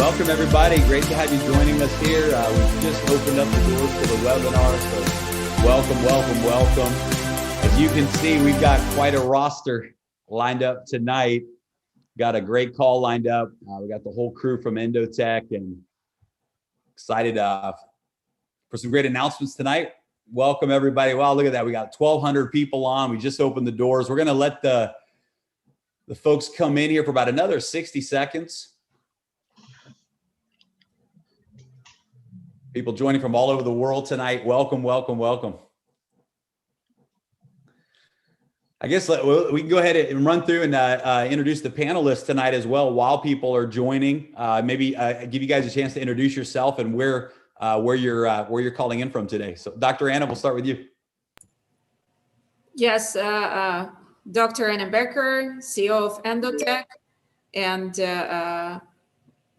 Welcome, everybody. Great to have you joining us here. We've just opened up the doors for the webinar, so welcome, welcome, welcome. As you can see, we've got quite a roster lined up tonight. Got a great call lined up. We got the whole crew from Endotech, and excited for some great announcements tonight. Welcome, everybody. Wow, look at that. We got 1,200 people on. We just opened the doors. We're going to let the folks come in here for about another 60 seconds. People joining from all over the world tonight. Welcome, welcome, welcome. I guess we can go ahead and run through and introduce the panelists tonight as well while people are joining. Maybe give you guys a chance to introduce yourself and where you're calling in from today. So Dr. Anna, we'll start with you. Yes, Dr. Anna Becker, CEO of Endotech, and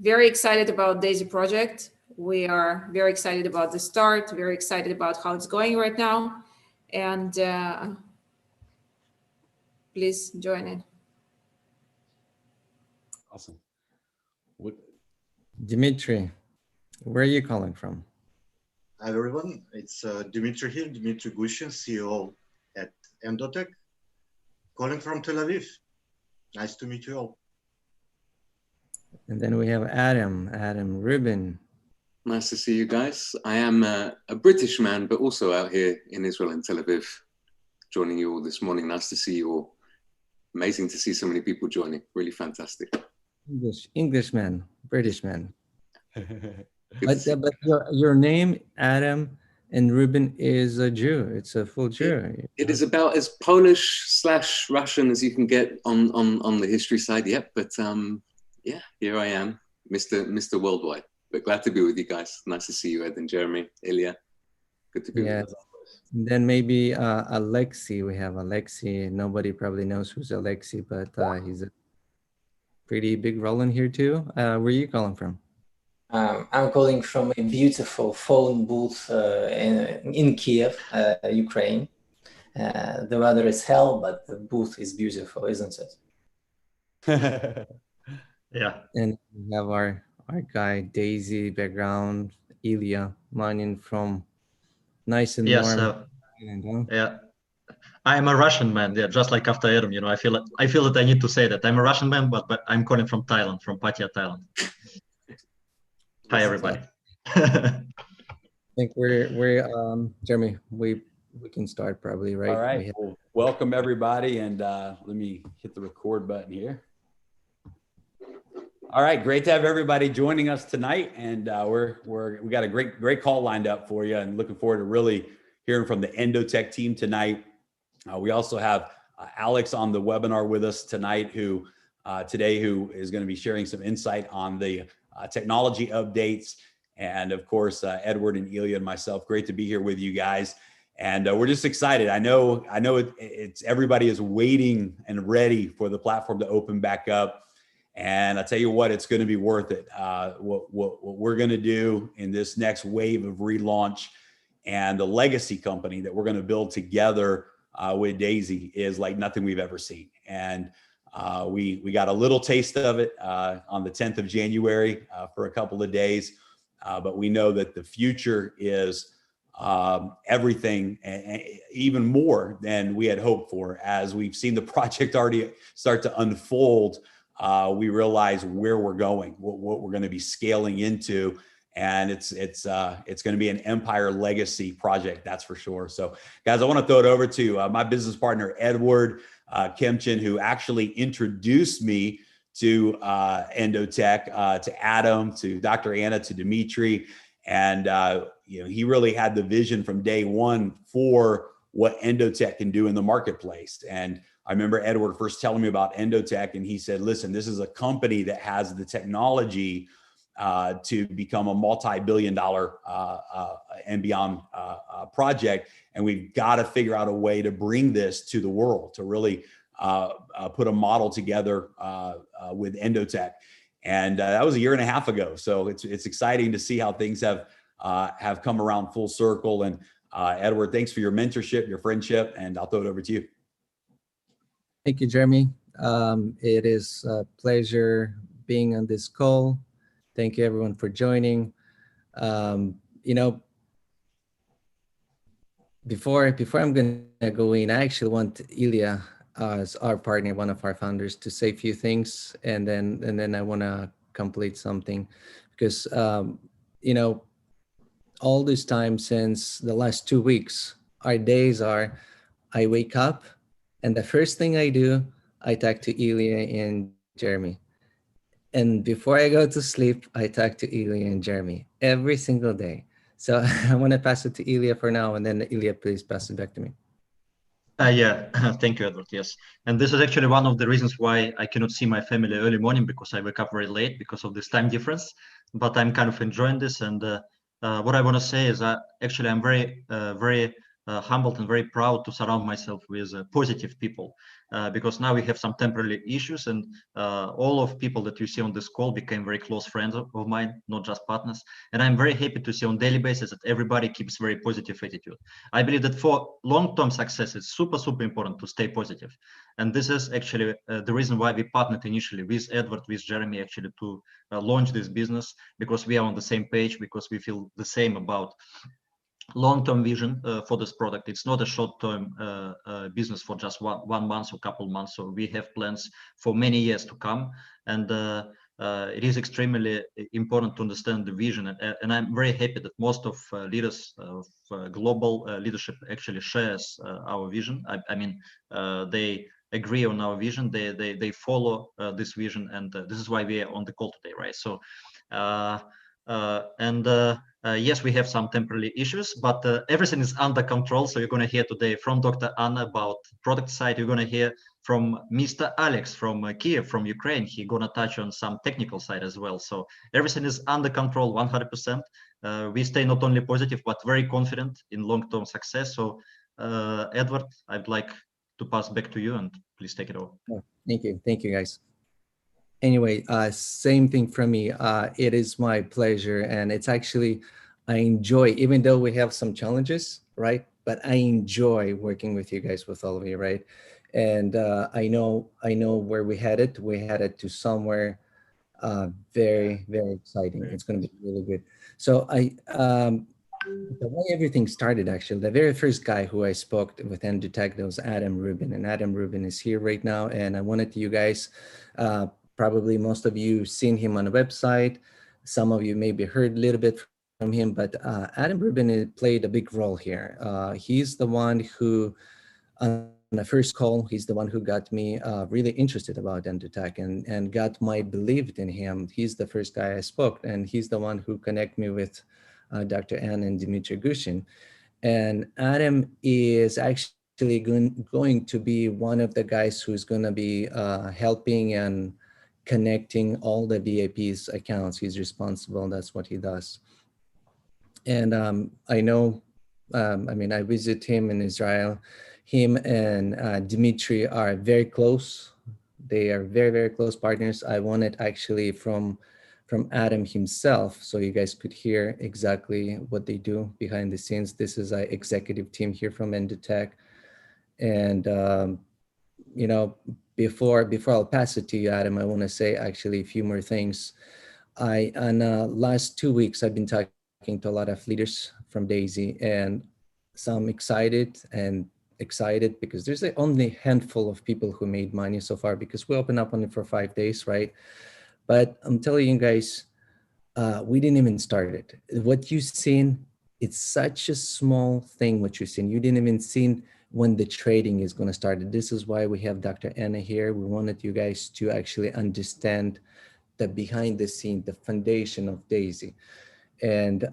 very excited about DAISY project. We are very excited about the start, very excited about how it's going right now. And please join in. Awesome. Dmitry, where are you calling from? Hi, everyone. It's Dmitry here, Dmitry Gushchin, CEO at Endotech, calling from Tel Aviv. Nice to meet you all. And then we have Adam Rubin. Nice to see you guys. I am a British man, but also out here in Israel and Tel Aviv, joining you all this morning. Nice to see you all. Amazing to see so many people joining. Really fantastic. Englishman, British man. but your name, Adam and Rubin, is a Jew. It's a full Jew. It is about as Polish/Russian as you can get on the history side. Yep. But yeah, here I am, Mr. Worldwide. But glad to be with you guys. Nice to see you, Ed and Jeremy, Ilya. Good to be with you. Then maybe Alexi. We have Alexi. Nobody probably knows who's Alexi, but he's a pretty big role in here too. Where are you calling from? I'm calling from a beautiful phone booth in Kiev, Ukraine. The weather is hell, but the booth is beautiful, isn't it? Yeah. And we have our guy, Daisy background, Ilya Manin from nice and warm. Yeah. I'm a Russian man, yeah, just like after Adam, I feel that I need to say that. I'm a Russian man, but I'm calling from Thailand, from Pattaya, Thailand. Hi, everybody. I think we're Jeremy, we can start probably, right? All right. Well, welcome, everybody. And let me hit the record button here. All right, great to have everybody joining us tonight, and we got a great call lined up for you, and looking forward to really hearing from the Endotech team tonight. We also have Alex on the webinar with us tonight, who is going to be sharing some insight on the technology updates, and of course Edward and Ilya and myself. Great to be here with you guys, and we're just excited. I know it's everybody is waiting and ready for the platform to open back up. And I tell you what, it's going to be worth it. What we're going to do in this next wave of relaunch and the legacy company that we're going to build together with Daisy is like nothing we've ever seen. And we got a little taste of it on the 10th of January for a couple of days. But we know that the future is everything, and even more than we had hoped for. As we've seen the project already start to unfold, we realize where we're going, what we're going to be scaling into, and it's going to be an empire legacy project, that's for sure. So, guys, I want to throw it over to my business partner Edward Kemchin, who actually introduced me to Endotech, to Adam, to Dr. Anna, to Dmitry, and he really had the vision from day one for what Endotech can do in the marketplace. And I remember Edward first telling me about Endotech, and he said, listen, this is a company that has the technology to become a multi-billion-dollar and beyond project. And we've got to figure out a way to bring this to the world, to really put a model together with Endotech. And that was a year and a half ago. So it's exciting to see how things have come around full circle. And Edward, thanks for your mentorship, your friendship, and I'll throw it over to you. Thank you, Jeremy. It is a pleasure being on this call. Thank you everyone for joining. You know, before I'm gonna go in, I actually want Ilya, as our partner, one of our founders, to say a few things, and then I want to complete something, because you know, all this time since the last 2 weeks, our days are, I wake up and the first thing I do, I talk to Ilya and Jeremy. And before I go to sleep, I talk to Ilya and Jeremy every single day. So I want to pass it to Ilya for now, and then Ilya, please pass it back to me. Yeah, thank you, Edward. Yes, and this is actually one of the reasons why I cannot see my family early morning, because I wake up very late because of this time difference. But I'm kind of enjoying this, and what I want to say is that actually I'm very humbled and very proud to surround myself with positive people, because now we have some temporary issues, and all of people that you see on this call became very close friends of mine, not just partners. And I'm very happy to see on daily basis that everybody keeps very positive attitude. I believe that for long-term success, it's super important to stay positive. And this is actually the reason why we partnered initially with Edward, with Jeremy, actually to launch this business, because we are on the same page, because we feel the same about long-term vision for this product. It's not a short-term business for just one month or couple months. So we have plans for many years to come, and it is extremely important to understand the vision. And I'm very happy that most of leaders of global leadership actually shares our vision. I mean, they agree on our vision. They follow this vision, and this is why we are on the call today, right? So. Yes, we have some temporary issues, but everything is under control. So you're going to hear today from Dr. Anna about product side. You're going to hear from Mr. Alex from Kiev, from Ukraine. He's going to touch on some technical side as well. So everything is under control 100%. We stay not only positive, but very confident in long-term success. So Edward, I'd like to pass back to you, and please take it over. Oh, thank you guys. Anyway, same thing from me. It is my pleasure, and it's actually, I enjoy, even though we have some challenges, right? But I enjoy working with you guys, with all of you, right? And I know where we headed. We headed to somewhere very exciting. It's going to be really good. So the way everything started, actually, the very first guy who I spoke with Endotech, that was Adam Rubin, and Adam Rubin is here right now. And I wanted you guys, probably most of you seen him on the website. Some of you maybe heard a little bit from him, but Adam Rubin played a big role here. He's the one who, on the first call, he's the one who got me really interested about Endotech and got my belief in him. He's the first guy I spoke, and he's the one who connected me with Dr. Anna and Dmitry Gushchin. And Adam is actually going to be one of the guys who's going to be helping and connecting all the VIP's accounts. He's responsible. That's what he does. And I know, I mean, I visit him in Israel. Him and Dmitry are very close. They are very close partners. I wanted actually from Adam himself, so you guys could hear exactly what they do behind the scenes. This is an executive team here from Endotech. And, you know, before I'll pass it to you, Adam, I want to say actually a few more things. On last 2 weeks, I've been talking to a lot of leaders from Daisy, and some excited because there's only a handful of people who made money so far, because we opened up only for 5 days, right? But I'm telling you guys, we didn't even start it. What you've seen, it's such a small thing what you've seen. You didn't even see when the trading is going to start. This is why we have Dr. Anna here. We wanted you guys to actually understand the behind the scene, the foundation of Daisy. And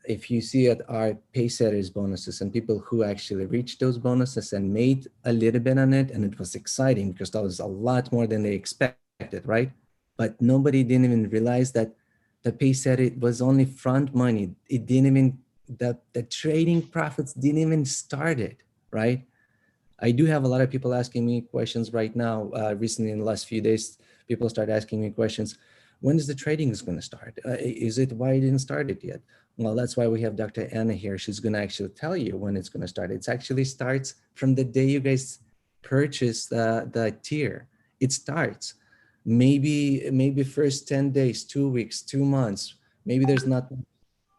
if you see at our pay setters bonuses and people who actually reached those bonuses and made a little bit on it, and it was exciting because that was a lot more than they expected, right? But nobody didn't even realize that the pay setter was only front money. It didn't even, the trading profits didn't even start it, right? I do have a lot of people asking me questions right now. Recently, in the last few days, people start asking me questions. When is the trading is going to start? Is it why it didn't start it yet? Well, that's why we have Dr. Anna here. She's going to actually tell you when it's going to start. It actually starts from the day you guys purchase the tier. It starts. maybe first 10 days, 2 weeks, 2 months, maybe there's not,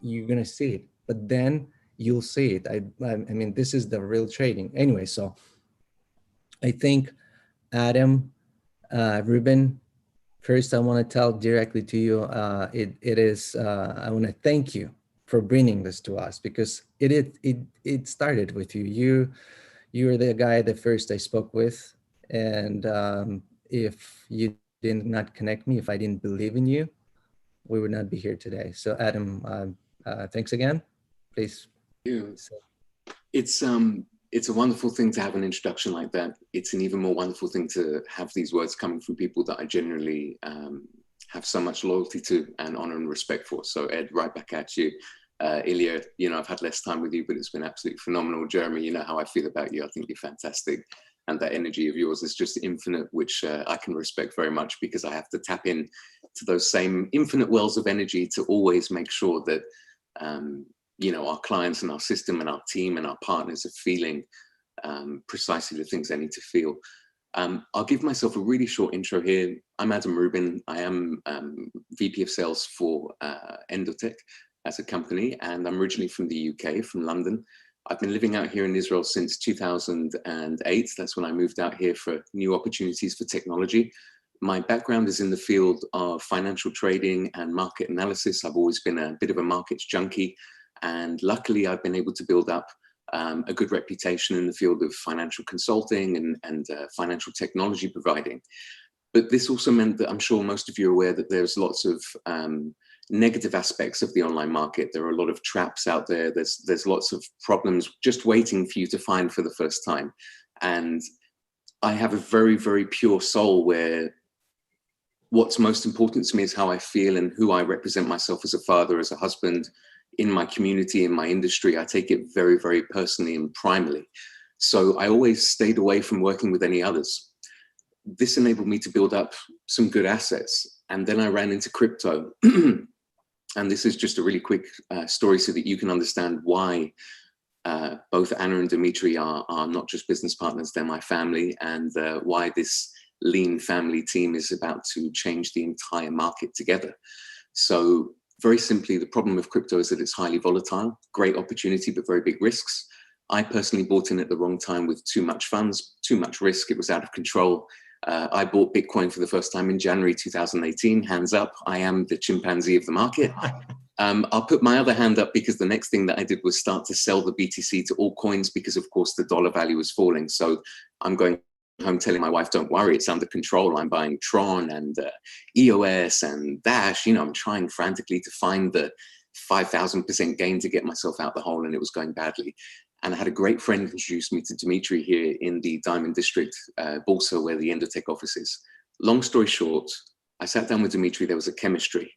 you're going to see it, but then you'll see it. I mean, this is the real trading anyway. So I think Adam, Ruben, first I want to tell directly to you, I want to thank you for bringing this to us, because it started with you. You were the guy that first I spoke with, and if you did not connect me, if I didn't believe in you, we would not be here today. So Adam, thanks again. Please. It's a wonderful thing to have an introduction like that. It's an even more wonderful thing to have these words coming from people that I generally have so much loyalty to and honor and respect for. So Ed, right back at you. Ilya, you know, I've had less time with you, but it's been absolutely phenomenal. Jeremy, you know how I feel about you. I think you're fantastic. And that energy of yours is just infinite, which I can respect very much, because I have to tap in to those same infinite wells of energy to always make sure that, you know, our clients and our system and our team and our partners are feeling precisely the things they need to feel. I'll give myself a really short intro here. I'm Adam Rubin. I am VP of Sales for Endotech as a company, and I'm originally from the UK, from London. I've been living out here in Israel since 2008. That's when I moved out here for new opportunities for technology. My background is in the field of financial trading and market analysis. I've always been a bit of a markets junkie, and luckily I've been able to build up a good reputation in the field of financial consulting and financial technology providing. But this also meant that I'm sure most of you are aware that there's lots of negative aspects of the online market. There are a lot of traps out there. There's lots of problems just waiting for you to find for the first time. And I have a very, very pure soul where what's most important to me is how I feel and who I represent myself as a father, as a husband, in my community, in my industry. I take it very, very personally and primarily. So I always stayed away from working with any others. This enabled me to build up some good assets. And then I ran into crypto. And this is just a really quick story so that you can understand why both Anna and Dmitry are not just business partners, they're my family, and why this lean family team is about to change the entire market together. So very simply, the problem with crypto is that it's highly volatile, great opportunity, but very big risks. I personally bought in at the wrong time with too much funds, too much risk. It was out of control. I bought Bitcoin for the first time in January 2018. Hands up, I am the chimpanzee of the market. I'll put my other hand up because the next thing that I did was start to sell the BTC to all coins because, of course, the dollar value was falling. So I'm going home telling my wife, don't worry, it's under control. I'm buying Tron and EOS and Dash. You know, I'm trying frantically to find the 5,000% gain to get myself out the hole, and it was going badly. And I had a great friend introduce me to Dmitry here in the Diamond District, Bursa, where the Endotech office is. Long story short, I sat down with Dmitry, there was a chemistry.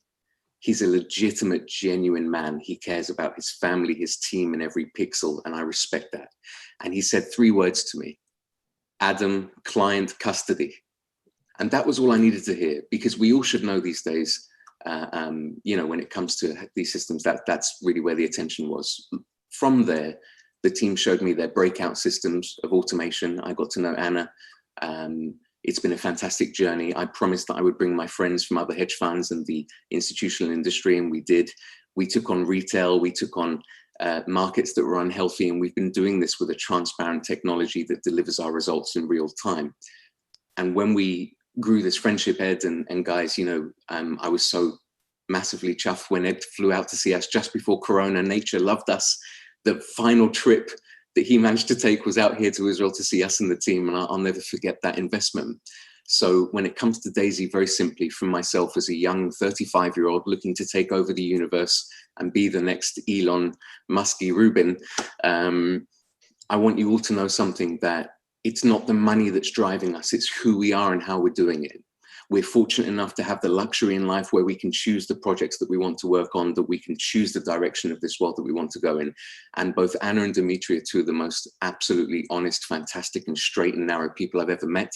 He's a legitimate, genuine man. He cares about his family, his team, and every pixel, and I respect that. And he said 3 words to me: Adam, client, custody. And that was all I needed to hear, because we all should know these days, you know, when it comes to these systems, that's really where the attention was. From there, the team showed me their breakout systems of automation. I got to know Anna. It's been a fantastic journey. I promised that I would bring my friends from other hedge funds and the institutional industry, and we did. We took on retail, we took on markets that were unhealthy, and we've been doing this with a transparent technology that delivers our results in real time. And when we grew this friendship, Ed and guys, you know, I was so massively chuffed when Ed flew out to see us just before Corona. Nature loved us. The final trip that he managed to take was out here to Israel to see us and the team, and I'll never forget that investment. So when it comes to Daisy, very simply, from myself as a young 35-year-old looking to take over the universe and be the next Elon Musky Rubin, I want you all to know something, that it's not the money that's driving us, it's who we are and how we're doing it. We're fortunate enough to have the luxury in life where we can choose the projects that we want to work on, that we can choose the direction of this world that we want to go in. And both Anna and Dmitry are 2 of the most absolutely honest, fantastic, and straight and narrow people I've ever met.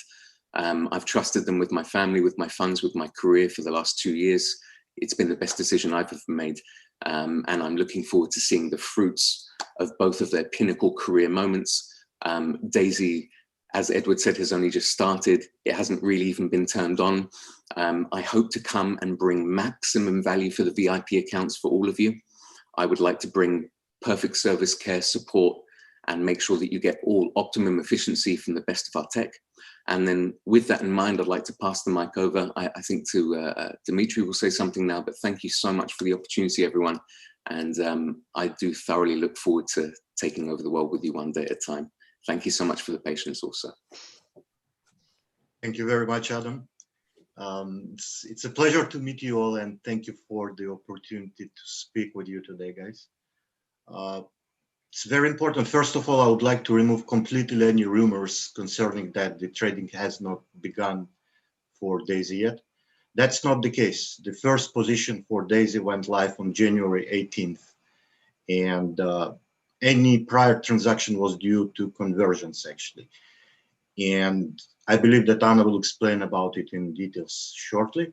I've trusted them with my family, with my funds, with my career for the last 2 years. It's been the best decision I've ever made. And I'm looking forward to seeing the fruits of both of their pinnacle career moments. Daisy as Edward said, has only just started. It hasn't really even been turned on. I hope to come and bring maximum value for the VIP accounts for all of you. I would like to bring perfect service, care, support, and make sure that you get all optimum efficiency from the best of our tech. And then with that in mind, I'd like to pass the mic over, I think, to Dmitry will say something now, but thank you so much for the opportunity, everyone. And I do thoroughly look forward to taking over the world with you one day at a time. Thank you so much for the patience also. Thank you very much, Adam. It's a pleasure to meet you all, and thank you for the opportunity to speak with you today, guys. It's very important. First of all, I would like to remove completely any rumors concerning that the trading has not begun for Daisy yet. That's not the case. The first position for Daisy went live on January 18th, and any prior transaction was due to conversions, actually. And I believe that Anna will explain about it in details shortly.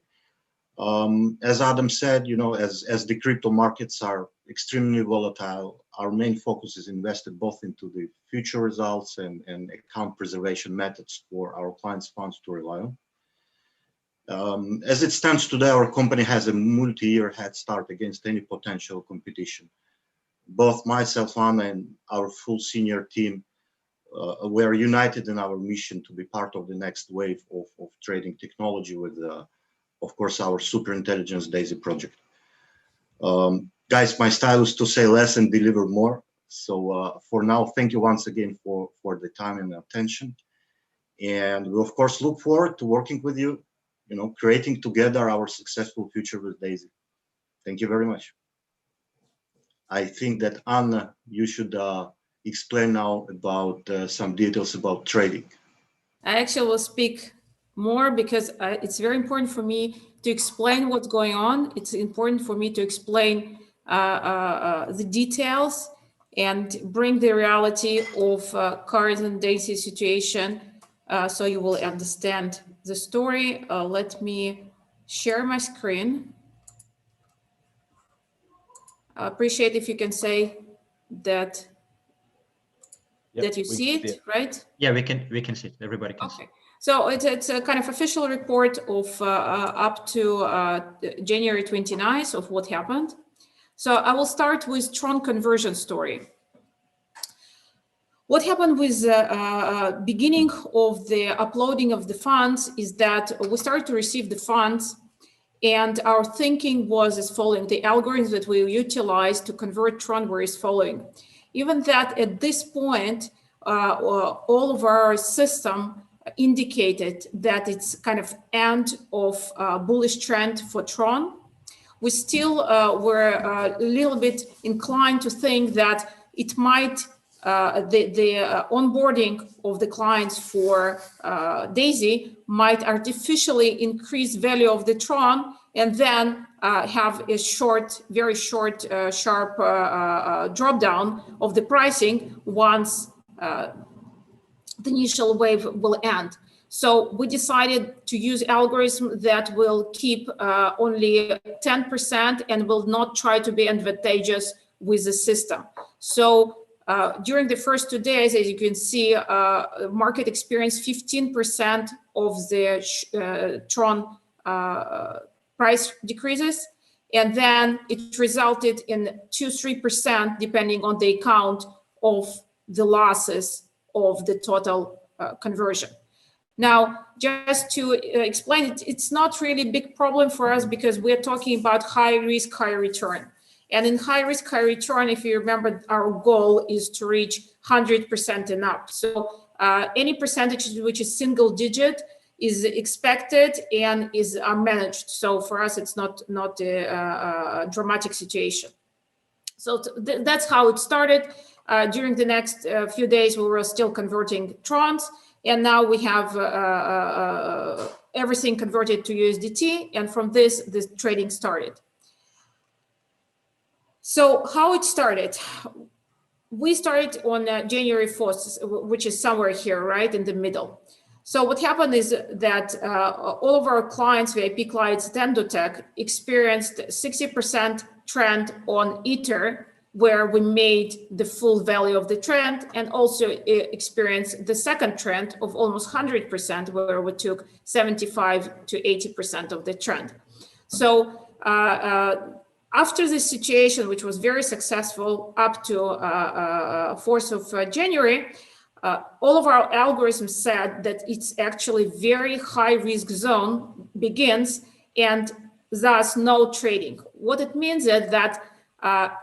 As Adam said, you know, as the crypto markets are extremely volatile, our main focus is invested both into the future results and account preservation methods for our clients' funds to rely on. As it stands today, our company has a multi-year head start against any potential competition. Both myself, Anna, and our full senior team we're united in our mission to be part of the next wave of trading technology with, of course, our super intelligence Daisy project. Guys, my style is to say less and deliver more. So for now, thank you once again for the time and attention. And we, of course, look forward to working with you, you know, creating together our successful future with Daisy. Thank you very much. I think that Anna, you should explain now about some details about trading. I actually will speak more because it's very important for me to explain what's going on. It's important for me to explain the details and bring the reality of current Daisy situation so you will understand the story. Let me share my screen. I appreciate if you can say that that you see it, right? Yeah, we can see it. Everybody can see it. So it's a kind of official report of up to January 29th of what happened. So I will start with Tron conversion story. What happened with the beginning of the uploading of the funds is that we started to receive the funds, and our thinking was as following. The algorithms that we utilized to convert Tron were as following. Even that at this point, all of our system indicated that it's kind of end of bullish trend for Tron. We still were a little bit inclined to think that it might, the onboarding of the clients for Daisy might artificially increase value of the Tron and then have a short, very short, sharp drop down of the pricing once the initial wave will end. So we decided to use algorithm that will keep only 10% and will not try to be advantageous with the system. So during the first 2 days, as you can see, market experienced 15% of the Tron price decreases. And then it resulted in 2-3%, depending on the account of the losses of the total conversion. Now, just to explain it, it's not really a big problem for us because we're talking about high risk, high return. And in high risk, high return, if you remember, our goal is to reach 100% and up. So any percentage which is single digit is expected and is managed. So for us, it's not a dramatic situation. So that's how it started. During the next few days, we were still converting Trons, and now we have everything converted to USDT, and from this trading started. So how it started? We started on January 4th, which is somewhere here, right in the middle. So what happened is that all of our clients, VIP clients at Endotech, experienced 60% trend on Ether where we made the full value of the trend, and also experienced the second trend of almost 100%, where we took 75 to 80% of the trend. So after this situation, which was very successful up to 4th of January, all of our algorithms said that it's actually very high risk zone begins, and thus no trading. What it means is that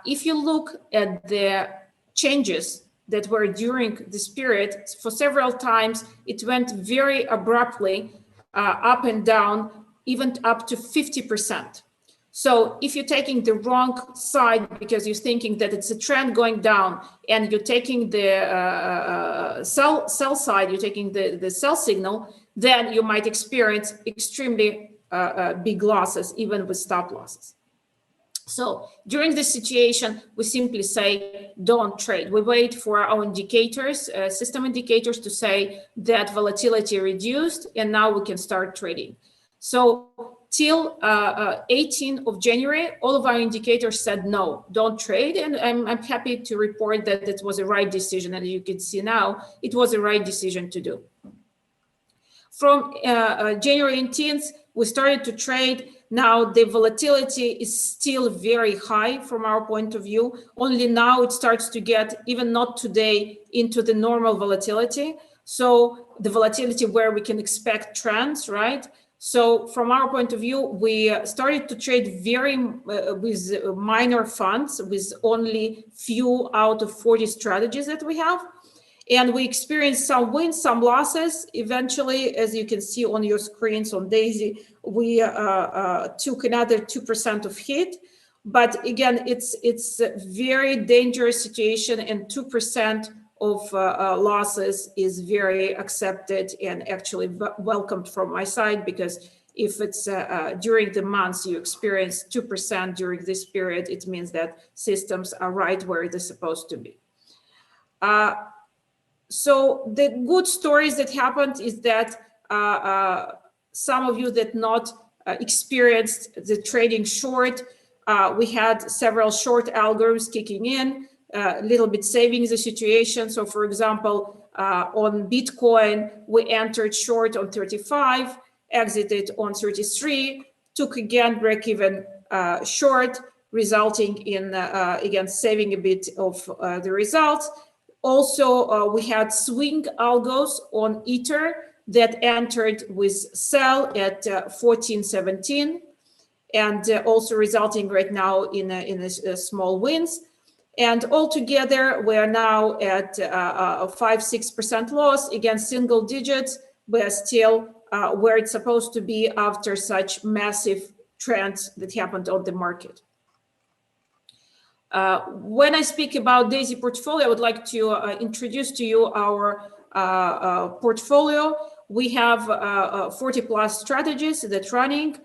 if you look at the changes that were during this period, for several times, it went very abruptly up and down, even up to 50%. So if you're taking the wrong side because you're thinking that it's a trend going down, and you're taking the sell side, you're taking the sell signal, then you might experience extremely big losses, even with stop losses. So during this situation, we simply say, don't trade. We wait for our indicators, system indicators, to say that volatility reduced, and now we can start trading. So till 18th of January, all of our indicators said, no, don't trade. And I'm happy to report that it was the right decision. And you can see now, it was the right decision to do. From January 18th, we started to trade. Now the volatility is still very high from our point of view. Only now it starts to get, even not today, into the normal volatility. So the volatility where we can expect trends, right? So from our point of view, we started to trade with minor funds, with only few out of 40 strategies that we have. And we experienced some wins, some losses. Eventually, as you can see on your screens on Daisy, we took another 2% of hit. But again, it's a very dangerous situation, and 2% of losses is very accepted and actually welcomed from my side, because if it's during the months you experience 2% during this period, it means that systems are right where they're supposed to be. So the good stories that happened is that some of you that not experienced the trading short, we had several short algorithms kicking in, a little bit saving the situation. So for example, on Bitcoin, we entered short on 35, exited on 33, took again break-even short, resulting in, again, saving a bit of the results. Also, we had swing algos on Ether that entered with sell at 14.17, and also resulting right now in a small wins. And altogether, we are now at a 5-6% loss, again, single digits, but still where it's supposed to be after such massive trends that happened on the market. When I speak about Daisy portfolio, I would like to introduce to you our portfolio. We have 40 plus strategies that running.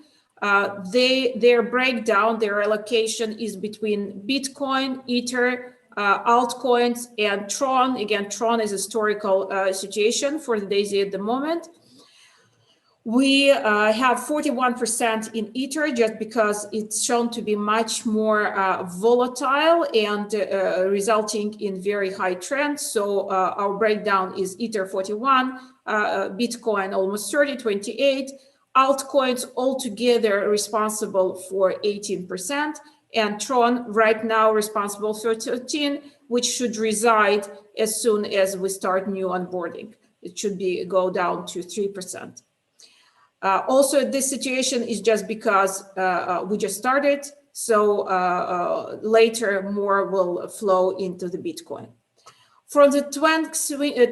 Their breakdown, their allocation is between Bitcoin, Ether, altcoins, and Tron. Again, Tron is a historical situation for the Daisy at the moment. We have 41% in Ether, just because it's shown to be much more volatile and resulting in very high trends. So our breakdown is Ether 41, Bitcoin almost 30, 28, altcoins altogether responsible for 18%, and Tron right now responsible for 13%, which should reside as soon as we start new onboarding. It should go down to 3%. Also, this situation is just because we just started, so later more will flow into the Bitcoin. From the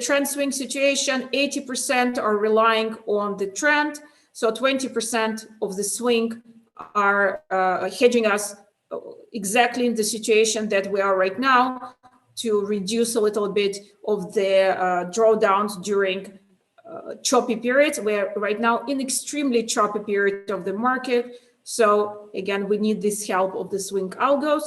trend swing situation, 80% are relying on the trend, so 20% of the swing are hedging us exactly in the situation that we are right now, to reduce a little bit of the drawdowns during choppy periods. We're right now in extremely choppy period of the market. So again, we need this help of the swing algos.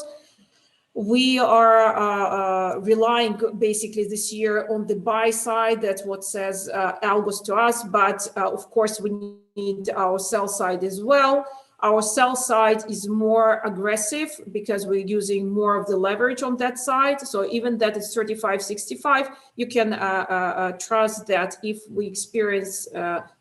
We are relying basically this year on the buy side. That's what says algos to us. But of course, we need our sell side as well. Our sell side is more aggressive because we're using more of the leverage on that side. So even that is 35-65, you can trust that if we experience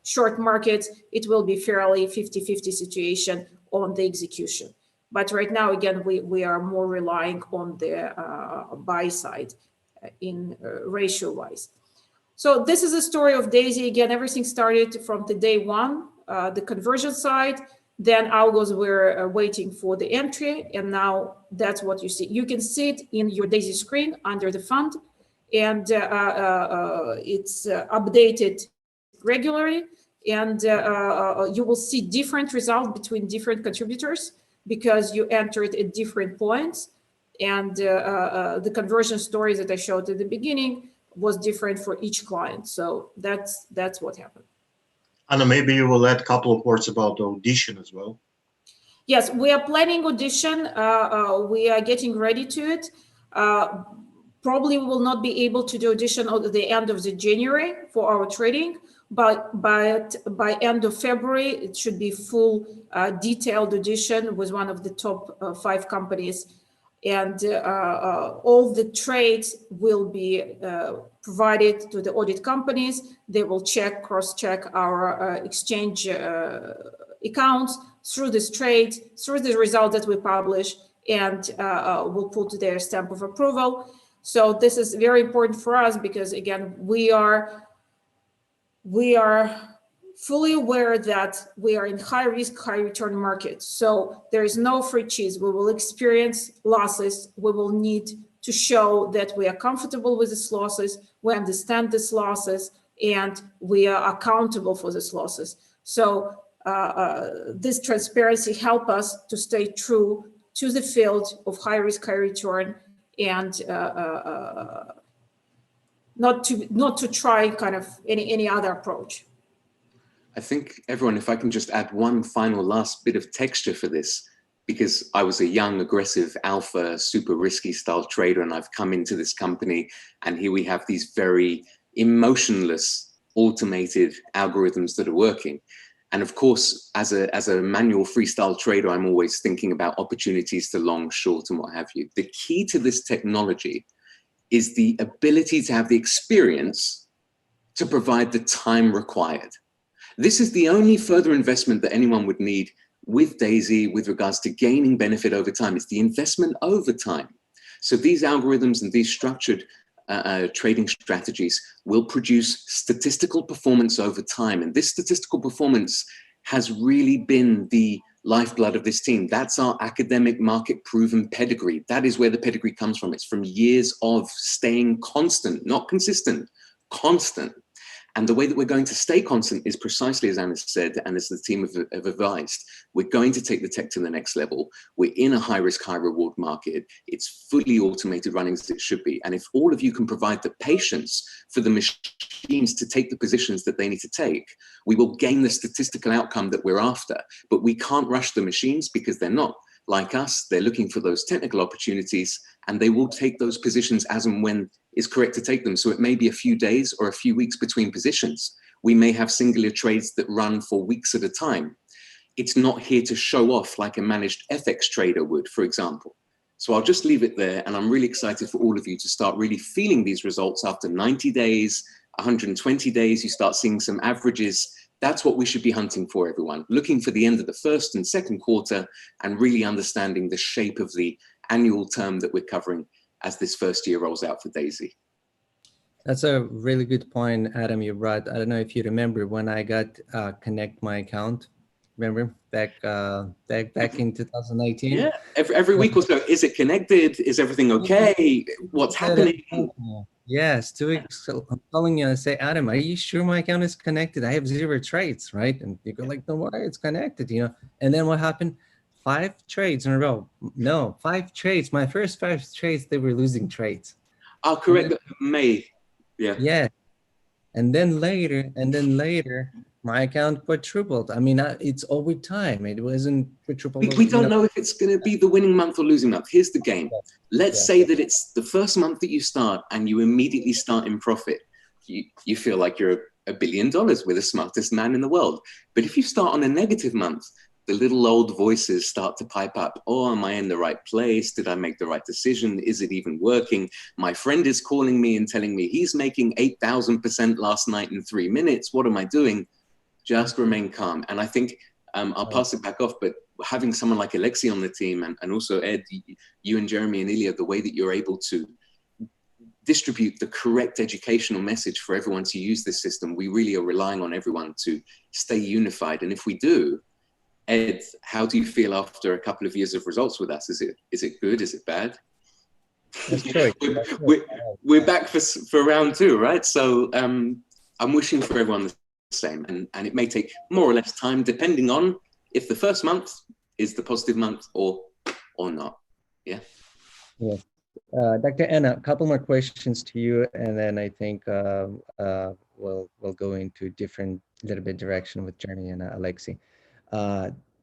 short markets, it will be fairly 50-50 situation on the execution. But right now, again, we are more relying on the buy side in ratio-wise. So this is the story of Daisy. Again, everything started from the day one, the conversion side. Then algos were waiting for the entry, and now that's what you see. You can see it in your Daisy screen under the fund, and it's updated regularly, and you will see different results between different contributors because you entered at different points, and the conversion stories that I showed at the beginning was different for each client. So that's what happened. Anna, maybe you will add a couple of words about the audition as well. Yes, we are planning audition. We are getting ready to it. Probably we will not be able to do audition at the end of the January for our trading, but by end of February, it should be full detailed audition with one of the top 5 companies. And all the trades will be provided to the audit companies. They will cross-check our exchange accounts through this trade, through the result that we publish, and will put their stamp of approval. So this is very important for us because, again, we are fully aware that we are in high risk, high return markets. So there is no free cheese. We will experience losses. We will need to show that we are comfortable with these losses, we understand these losses, and we are accountable for these losses. So this transparency helps us to stay true to the field of high risk, high return, and not to try kind of any other approach. I think everyone, if I can just add one final last bit of texture for this, because I was a young, aggressive, alpha, super risky style trader, and I've come into this company, and here we have these very emotionless, automated algorithms that are working. And of course, as a manual freestyle trader, I'm always thinking about opportunities to long, short, and what have you. The key to this technology is the ability to have the experience to provide the time required. This is the only further investment that anyone would need with Daisy with regards to gaining benefit over time. It's the investment over time. So these algorithms and these structured trading strategies will produce statistical performance over time. And this statistical performance has really been the lifeblood of this team. That's our academic market proven pedigree. That is where the pedigree comes from. It's from years of staying constant, not consistent, constant. And the way that we're going to stay constant is precisely as Anna said, and as the team have advised, we're going to take the tech to the next level. We're in a high risk, high reward market. It's fully automated running as it should be. And if all of you can provide the patience for the machines to take the positions that they need to take, we will gain the statistical outcome that we're after. But we can't rush the machines because they're not like us. They're looking for those technical opportunities, and they will take those positions as and when is correct to take them. So it may be a few days or a few weeks between positions. We may have singular trades that run for weeks at a time. It's not here to show off like a managed FX trader would, for example. So I'll just leave it there. And I'm really excited for all of you to start really feeling these results after 90 days, 120 days, you start seeing some averages. That's what we should be hunting for, everyone. Looking for the end of the first and second quarter and really understanding the shape of the annual term that we're covering as this first year rolls out for Daisy. That's a really good point, Adam, you brought. I don't know if you remember when I got connect my account. Remember back in 2018? Yeah, every week or so. Is it connected? Is everything okay? What's happening? Yes, 2 weeks. I'm calling you and say, Adam, are you sure my account is connected? I have 0 trades, right? And you go like, don't worry, it's connected, you know. And then what happened? 5 trades in a row. No, 5 trades. My first 5 trades, they were losing trades. Oh, correct. May. Yeah. Yeah. And then later, my account quadrupled. I mean, it's over time. It wasn't quadrupled. We don't know if it's going to be the winning month or losing month. Here's the game. Let's say that it's the first month that you start and you immediately start in profit. You feel like you're $1 billion. We're the smartest man in the world. But if you start on a negative month, the little old voices start to pipe up. Oh, am I in the right place? Did I make the right decision? Is it even working? My friend is calling me and telling me he's making 8,000% last night in 3 minutes. What am I doing? Just remain calm. And I think I'll pass it back off, but having someone like Alexei on the team, and also Ed, you and Jeremy and Ilya, the way that you're able to distribute the correct educational message for everyone to use this system, we really are relying on everyone to stay unified. And if we do, Ed, how do you feel after a couple of years of results with us? Is it good? Is it bad? That's right. We're back for round 2, right? So I'm wishing for everyone the same, and it may take more or less time depending on if the first month is the positive month or not. Yeah. Yes. Dr. Anna, a couple more questions to you, and then I think we'll go into different little bit direction with Jeremy and Alexei.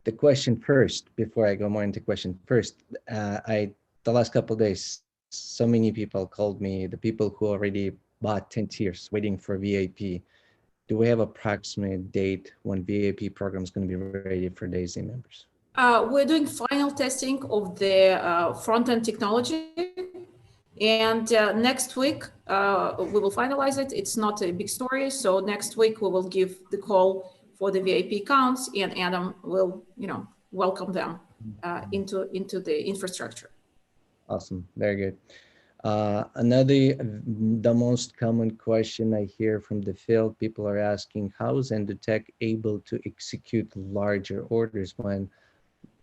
The question first, before I go more into question first, the last couple of days, so many people called me, the people who already bought 10 tiers waiting for VIP. Do we have approximate date when VIP program is going to be ready for DAISY members? We're doing final testing of the front-end technology, and next week we will finalize it. It's not a big story, so next week we will give the call for the VIP accounts, and Adam will, welcome them into the infrastructure. Awesome, very good. The most common question I hear from the field, people are asking, how is Endotech able to execute larger orders when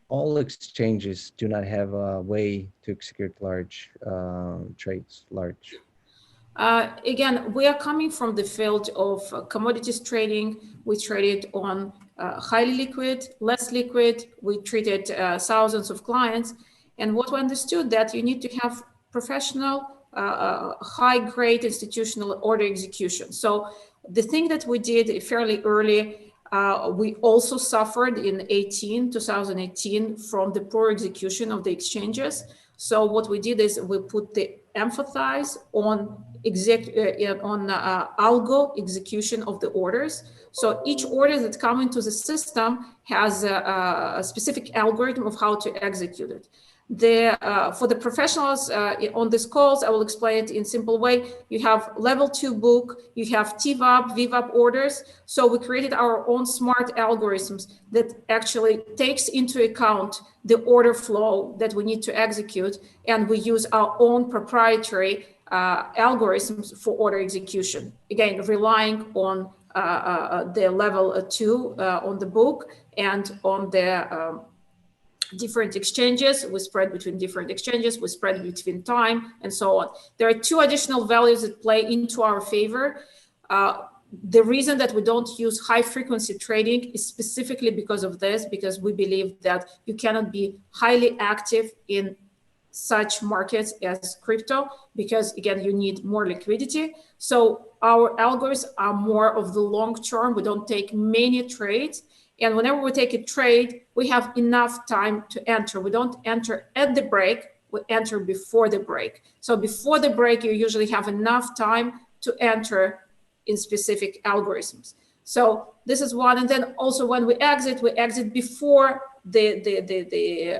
all exchanges do not have a way to execute large trades, Again, we are coming from the field of commodities trading. We traded on highly liquid, less liquid. We treated thousands of clients. And what we understood that you need to have professional, high-grade institutional order execution. So the thing that we did fairly early, we also suffered in 2018 from the poor execution of the exchanges. So what we did is we put the emphasis on algo execution of the orders. So each order that comes into the system has a specific algorithm of how to execute it. For the professionals on these calls, I will explain it in a simple way. You have level 2 book, you have TVAP, VWAP orders. So we created our own smart algorithms that actually takes into account the order flow that we need to execute. And we use our own proprietary algorithms for order execution. Again, relying on the level 2 on the book and on the different exchanges. We spread between different exchanges, we spread between time, and so on. There are 2 additional values that play into our favor. The reason that we don't use high frequency trading is specifically because of this, because we believe that you cannot be highly active in such markets as crypto, because again, you need more liquidity. So our algorithms are more of the long term. We don't take many trades. And whenever we take a trade, we have enough time to enter. We don't enter at the break, we enter before the break. So before the break, you usually have enough time to enter in specific algorithms. So this is one. And then also when we exit before the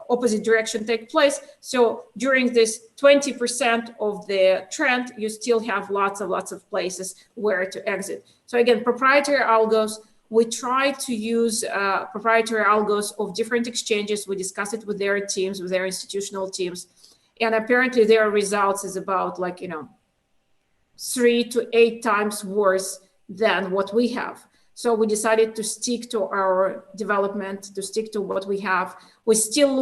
opposite direction take place. So during this 20% of the trend, you still have lots of places where to exit. So again, proprietary algos, we try to use proprietary algos of different exchanges. We discuss it with their teams, with their institutional teams. And apparently their results is about 3 to 8 times worse than what we have. So we decided to stick to our development, to stick to what we have. We're still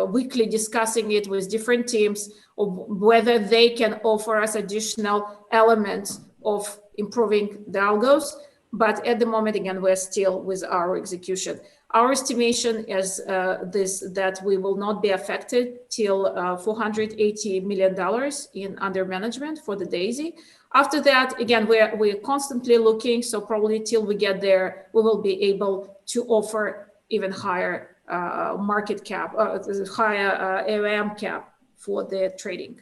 weekly discussing it with different teams of whether they can offer us additional elements of improving the algos. But at the moment, again, we're still with our execution. Our estimation is that we will not be affected till $480 million in under management for the DAISY. After that, again, we're constantly looking. So probably till we get there, we will be able to offer even higher market cap, higher AUM cap for the trading.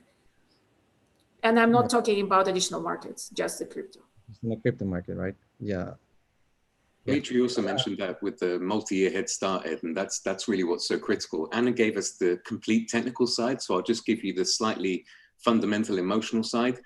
And I'm not talking about additional markets, just the crypto. In the crypto market, right? Yeah. Dmitry also mentioned that with the multi-year head start, Ed, and that's really what's so critical. Anna gave us the complete technical side, so I'll just give you the slightly fundamental emotional side.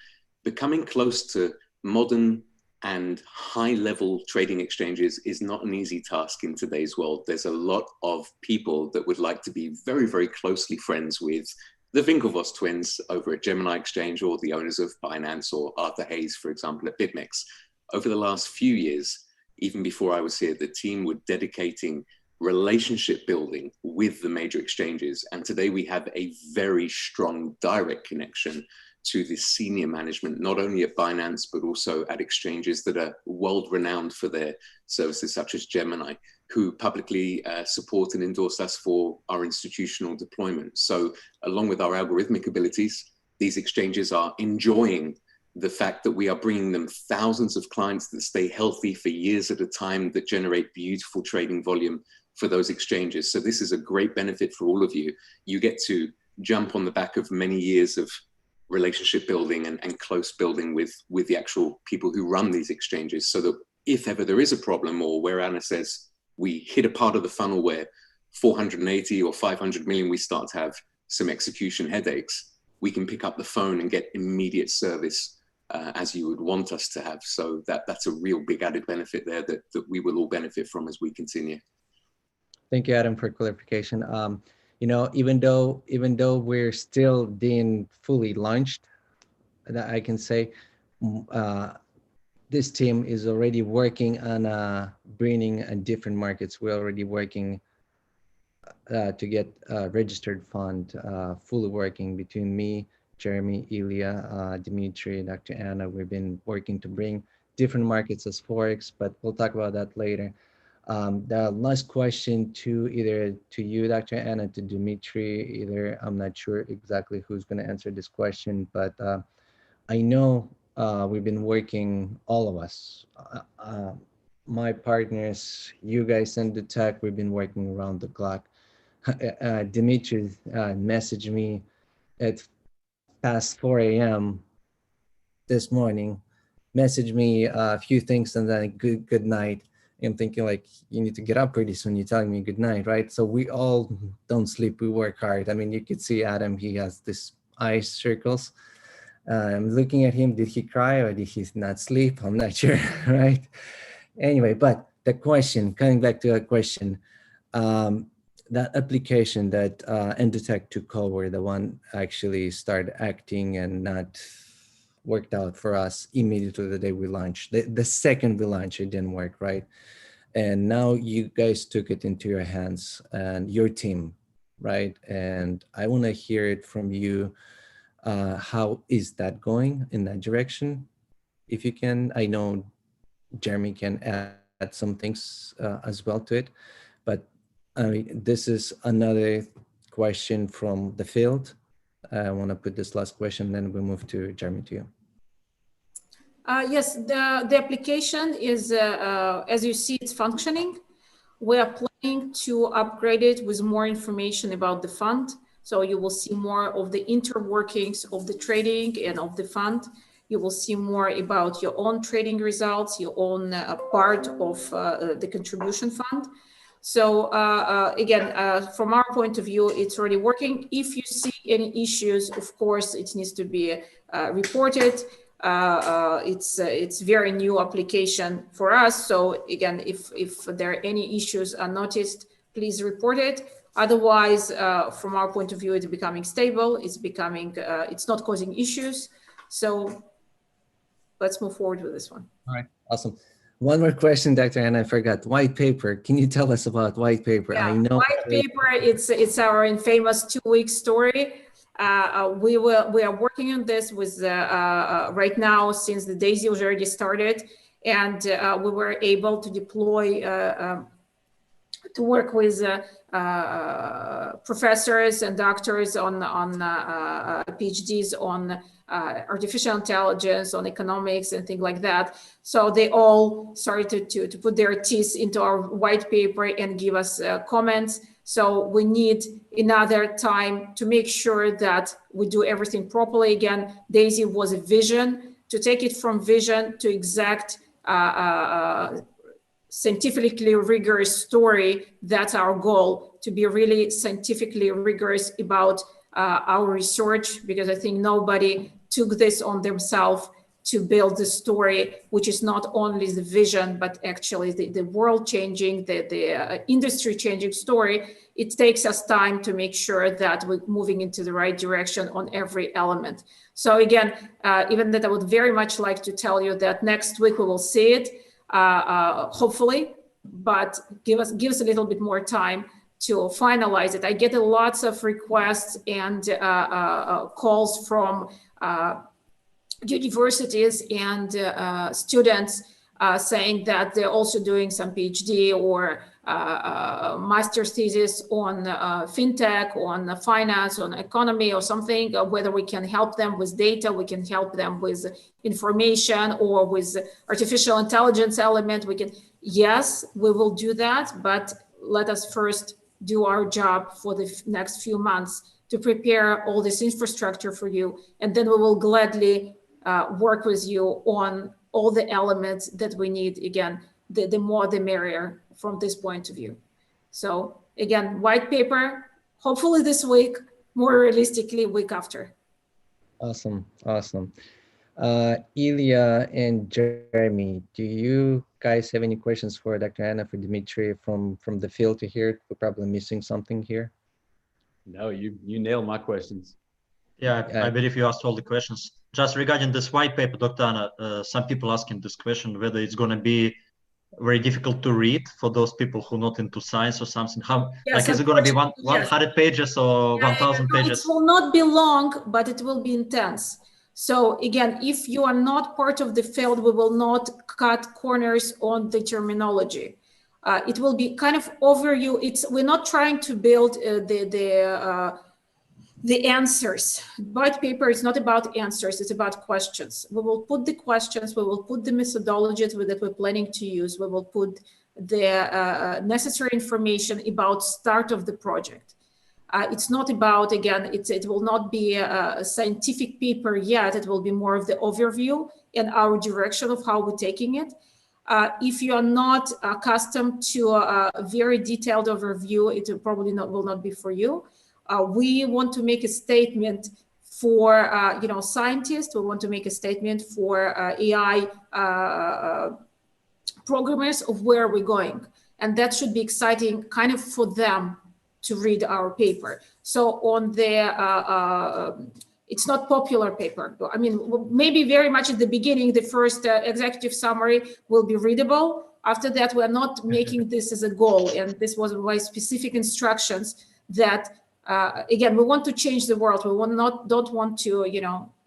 Becoming close to modern and high-level trading exchanges is not an easy task in today's world. There's a lot of people that would like to be very, very closely friends with the Winklevoss twins over at Gemini Exchange, or the owners of Binance, or Arthur Hayes, for example, at BitMEX. Over the last few years, even before I was here, the team were dedicating relationship building with the major exchanges. And today we have a very strong direct connection to the senior management, not only at Binance, but also at exchanges that are world-renowned for their services, such as Gemini, who publicly support and endorse us for our institutional deployment. So along with our algorithmic abilities, these exchanges are enjoying the fact that we are bringing them thousands of clients that stay healthy for years at a time, that generate beautiful trading volume for those exchanges. So this is a great benefit for all of you. You get to jump on the back of many years of relationship building and close building with the actual people who run these exchanges, so that if ever there is a problem, or where Anna says we hit a part of the funnel where 480 or 500 million, we start to have some execution headaches, we can pick up the phone and get immediate service as you would want us to have. So that's a real big added benefit there that we will all benefit from as we continue. Thank you, Adam, for clarification. You know, even though we're still being fully launched, I can say this team is already working on bringing in different markets. We're already working to get a registered fund, fully working between me, Jeremy, Ilya, Dmitry, Dr. Anna. We've been working to bring different markets as Forex, but we'll talk about that later. The last question to either to you, Dr. Anna, to Dmitry, I'm not sure exactly who's going to answer this question, but I know we've been working, all of us, my partners, you guys in the tech, we've been working around the clock. Dmitry messaged me at past 4 a.m. this morning, messaged me a few things and then good night. I'm thinking, like, you need to get up pretty soon. You're telling me good night, right? So we all don't sleep. We work hard. I mean, you could see Adam, he has this eye circles. I'm looking at him. Did he cry or did he not sleep? I'm not sure, right? Anyway, but the question, coming back to a question, that application that Endotech took over, the one actually started acting and not worked out for us immediately the day we launched. The second we launched, it didn't work, right? And now you guys took it into your hands and your team, right? And I want to hear it from you. How is that going in that direction? If you can, I know Jeremy can add some things as well to it, but I mean, this is another question from the field. I want to put this last question, then we'll move to Jeremy, to you. Yes, the application is, as you see, it's functioning. We are planning to upgrade it with more information about the fund. So you will see more of the interworkings of the trading and of the fund. You will see more about your own trading results, your own part of the contribution fund. So again, from our point of view, it's already working. If you see any issues, of course, it needs to be reported. It's very new application for us. So again, if there are any issues are noticed, please report it. Otherwise, from our point of view, it's becoming stable. It's becoming, it's not causing issues. So let's move forward with this one. All right, awesome. One more question, Dr. Anna, I forgot. White paper. Can you tell us about white paper? Yeah, I know white paper. It's our infamous 2-week story. We are working on this with right now since the DAISY was already started, and we were able to deploy to work with professors and doctors on PhDs on artificial intelligence, on economics and things like that. So they all started to put their teeth into our white paper and give us comments. So we need another time to make sure that we do everything properly. Again, DAISY was a vision, to take it from vision to exact scientifically rigorous story. That's our goal, to be really scientifically rigorous about our research, because I think nobody took this on themselves to build the story, which is not only the vision, but actually the world changing, the industry changing story. It takes us time to make sure that we're moving into the right direction on every element. So again, even that I would very much like to tell you that next week we will see it, hopefully, but give us a little bit more time to finalize it. I get lots of requests and calls from universities and students saying that they're also doing some PhD or master's thesis on fintech, on finance, on economy or something, whether we can help them with data, we can help them with information or with artificial intelligence element. We can, yes, we will do that, but let us first do our job for the next few months to prepare all this infrastructure for you. And then we will gladly work with you on all the elements that we need. Again, the more the merrier from this point of view. So again, white paper, hopefully this week, more realistically week after. Awesome, awesome. Ilya and Jeremy, do you guys have any questions for Dr. Anna, for Dmitry from the field to hear? We're probably missing something here. No, you nailed my questions. Yeah, I believe you asked all the questions. Just regarding this white paper, Dr. Anna, some people asking this question, whether it's going to be very difficult to read for those people who are not into science or something. How, yes, like, is it going to be 100 yes. pages or 1,000 pages? It will not be long, but it will be intense. So again, if you are not part of the field, we will not cut corners on the terminology. It will be kind of overview. We're not trying to build the answers. White paper is not about answers, it's about questions. We will put the questions, we will put the methodologies that we're planning to use, we will put the necessary information about start of the project. It's not about, again, it will not be a scientific paper yet, it will be more of the overview and our direction of how we're taking it. If you are not accustomed to a very detailed overview, it probably will not be for you. We want to make a statement for scientists. We want to make a statement for AI programmers of where we're going, and that should be exciting, kind of for them to read our paper. So on the it's not popular paper. I mean, maybe very much at the beginning, the first executive summary will be readable. After that, we're not making this as a goal, and this was my specific instructions that. Again, we want to change the world. We don't want to,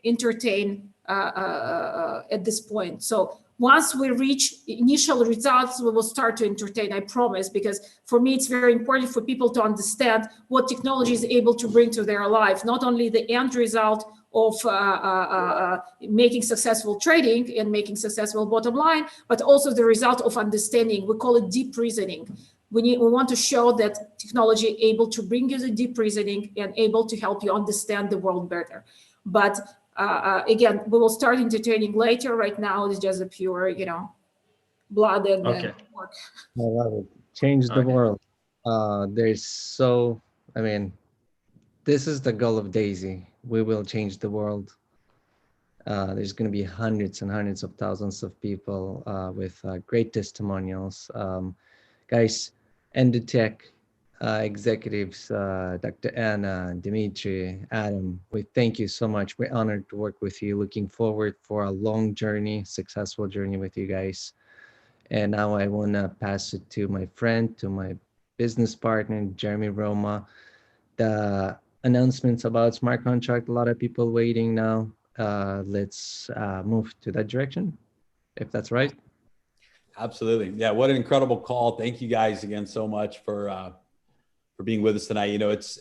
entertain at this point. So once we reach initial results, we will start to entertain, I promise, because for me, it's very important for people to understand what technology is able to bring to their life, not only the end result of making successful trading and making successful bottom line, but also the result of understanding. We call it deep reasoning. We want to show that technology is able to bring you the deep reasoning and able to help you understand the world better. But again, we will start entertaining later. Right now, it's just a pure, blood and work. I love it. Change the world. This is the goal of Daisy. We will change the world. There's going to be hundreds and hundreds of thousands of people with great testimonials. Guys, Endotech executives, Dr. Anna, Dmitry, Adam, we thank you so much. We're honored to work with you. Looking forward for a long journey, successful journey with you guys. And now I want to pass it to my friend, to my business partner, Jeremy Roma. The announcements about smart contract, a lot of people waiting now. Let's move to that direction, if that's right. Absolutely. Yeah. What an incredible call. Thank you guys again so much for being with us tonight. It's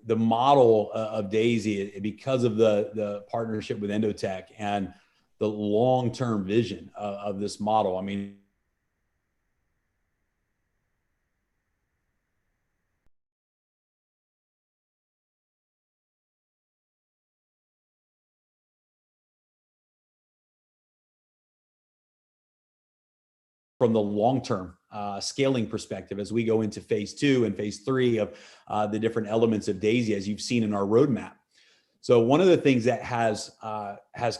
the model of Daisy, because of the partnership with Endotech and the long-term vision of this model. I mean, from the long-term scaling perspective as we go into phase 2 and phase 3 of the different elements of Daisy, as you've seen in our roadmap. So one of the things that has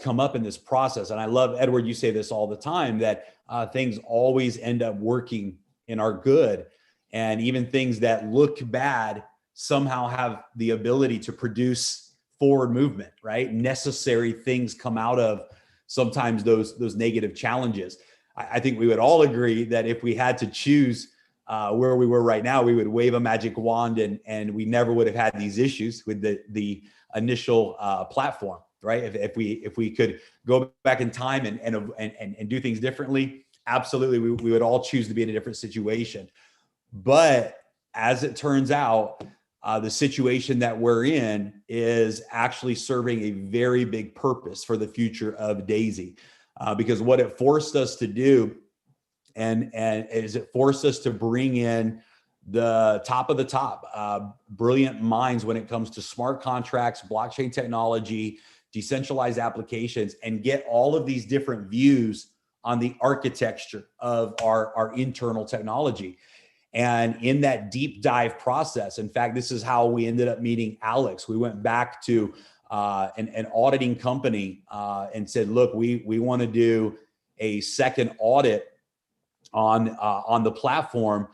come up in this process, and I love, Edward, you say this all the time, that things always end up working in our good, and even things that look bad somehow have the ability to produce forward movement, right? Necessary things come out of sometimes those negative challenges. I think we would all agree that if we had to choose where we were right now, we would wave a magic wand and we never would have had these issues with the initial platform, right? If we could go back in time and do things differently, absolutely, we would all choose to be in a different situation. But as it turns out, the situation that we're in is actually serving a very big purpose for the future of Daisy, because what it forced us to do, and is it forced us to bring in the top of the top, brilliant minds when it comes to smart contracts, blockchain technology, decentralized applications, and get all of these different views on the architecture of our internal technology. And in that deep dive process, in fact, this is how we ended up meeting Alex. We went back to an auditing company and said, look, we want to do a second audit on the platform,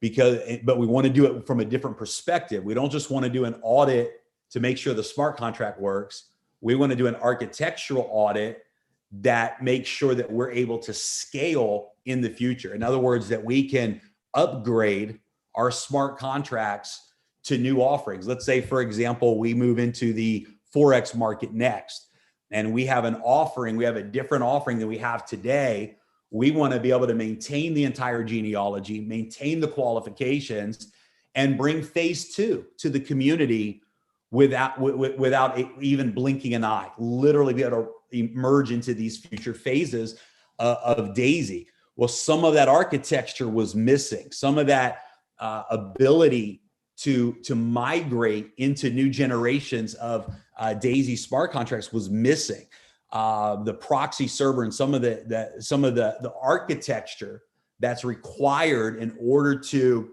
but we want to do it from a different perspective. We don't just want to do an audit to make sure the smart contract works. We want to do an architectural audit that makes sure that we're able to scale in the future. In other words, that we can upgrade our smart contracts to new offerings. Let's say, for example, we move into the Forex market next, and we have an offering, we have a different offering than we have today. We want to be able to maintain the entire genealogy, maintain the qualifications, and bring phase 2 to the community without even blinking an eye, literally be able to emerge into these future phases of Daisy. Well, some of that architecture was missing. Some of that ability to migrate into new generations of Daisy smart contracts was missing. The proxy server and some of the architecture that's required in order to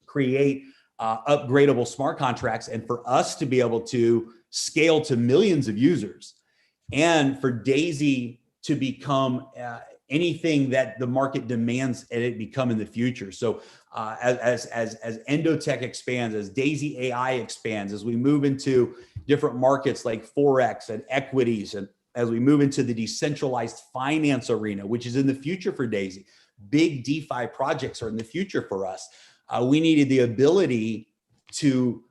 create upgradable smart contracts, and for us to be able to scale to millions of users, and for Daisy to become anything that the market demands and it become in the future. So as Endotech expands, as Daisy AI expands, as we move into different markets like Forex and equities, and as we move into the decentralized finance arena, which is in the future for Daisy, big DeFi projects are in the future for us. We needed the ability to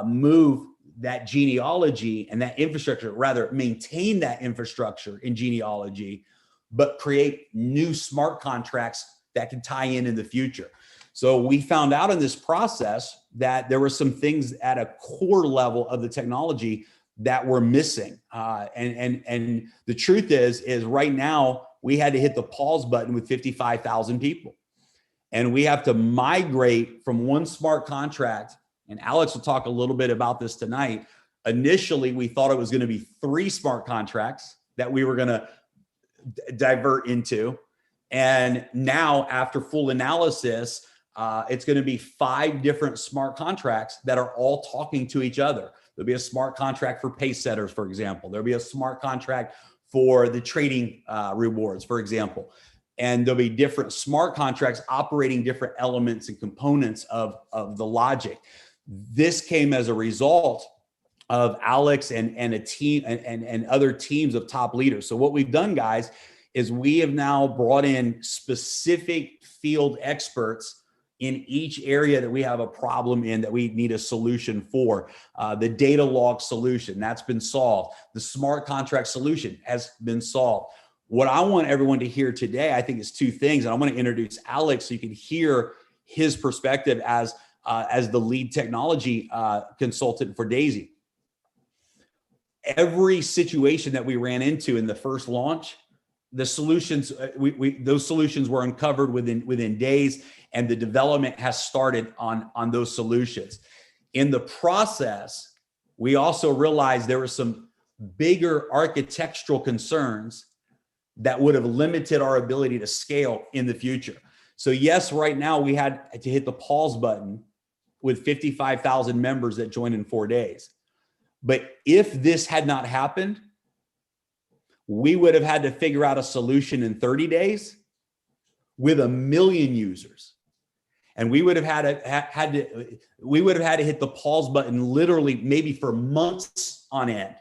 move that genealogy and that infrastructure, rather maintain that infrastructure in genealogy, but create new smart contracts that can tie in the future. So we found out in this process that there were some things at a core level of the technology that were missing. And the truth is right now we had to hit the pause button with 55,000 people. And we have to migrate from one smart contract, and Alex will talk a little bit about this tonight. Initially, we thought it was going to be 3 smart contracts that we were going to divert into. And now, after full analysis, it's going to be 5 different smart contracts that are all talking to each other. There'll be a smart contract for pace setters, for example. There'll be a smart contract for the trading rewards, for example. And there'll be different smart contracts operating different elements and components of the logic. This came as a result of Alex and a team and other teams of top leaders. So what we've done, guys, is we have now brought in specific field experts in each area that we have a problem in, that we need a solution for. The data log solution, that's been solved. The smart contract solution has been solved. What I want everyone to hear today, I think, is 2 things. And I want to introduce Alex so you can hear his perspective as the lead technology consultant for Daisy. Every situation that we ran into in the first launch, the solutions, those solutions were uncovered within days, and the development has started on those solutions. In the process, we also realized there were some bigger architectural concerns that would have limited our ability to scale in the future. So yes, right now we had to hit the pause button with 55,000 members that joined in 4 days. But if this had not happened, we would have had to figure out a solution in 30 days with 1 million users. And we would have had to hit the pause button literally maybe for months on end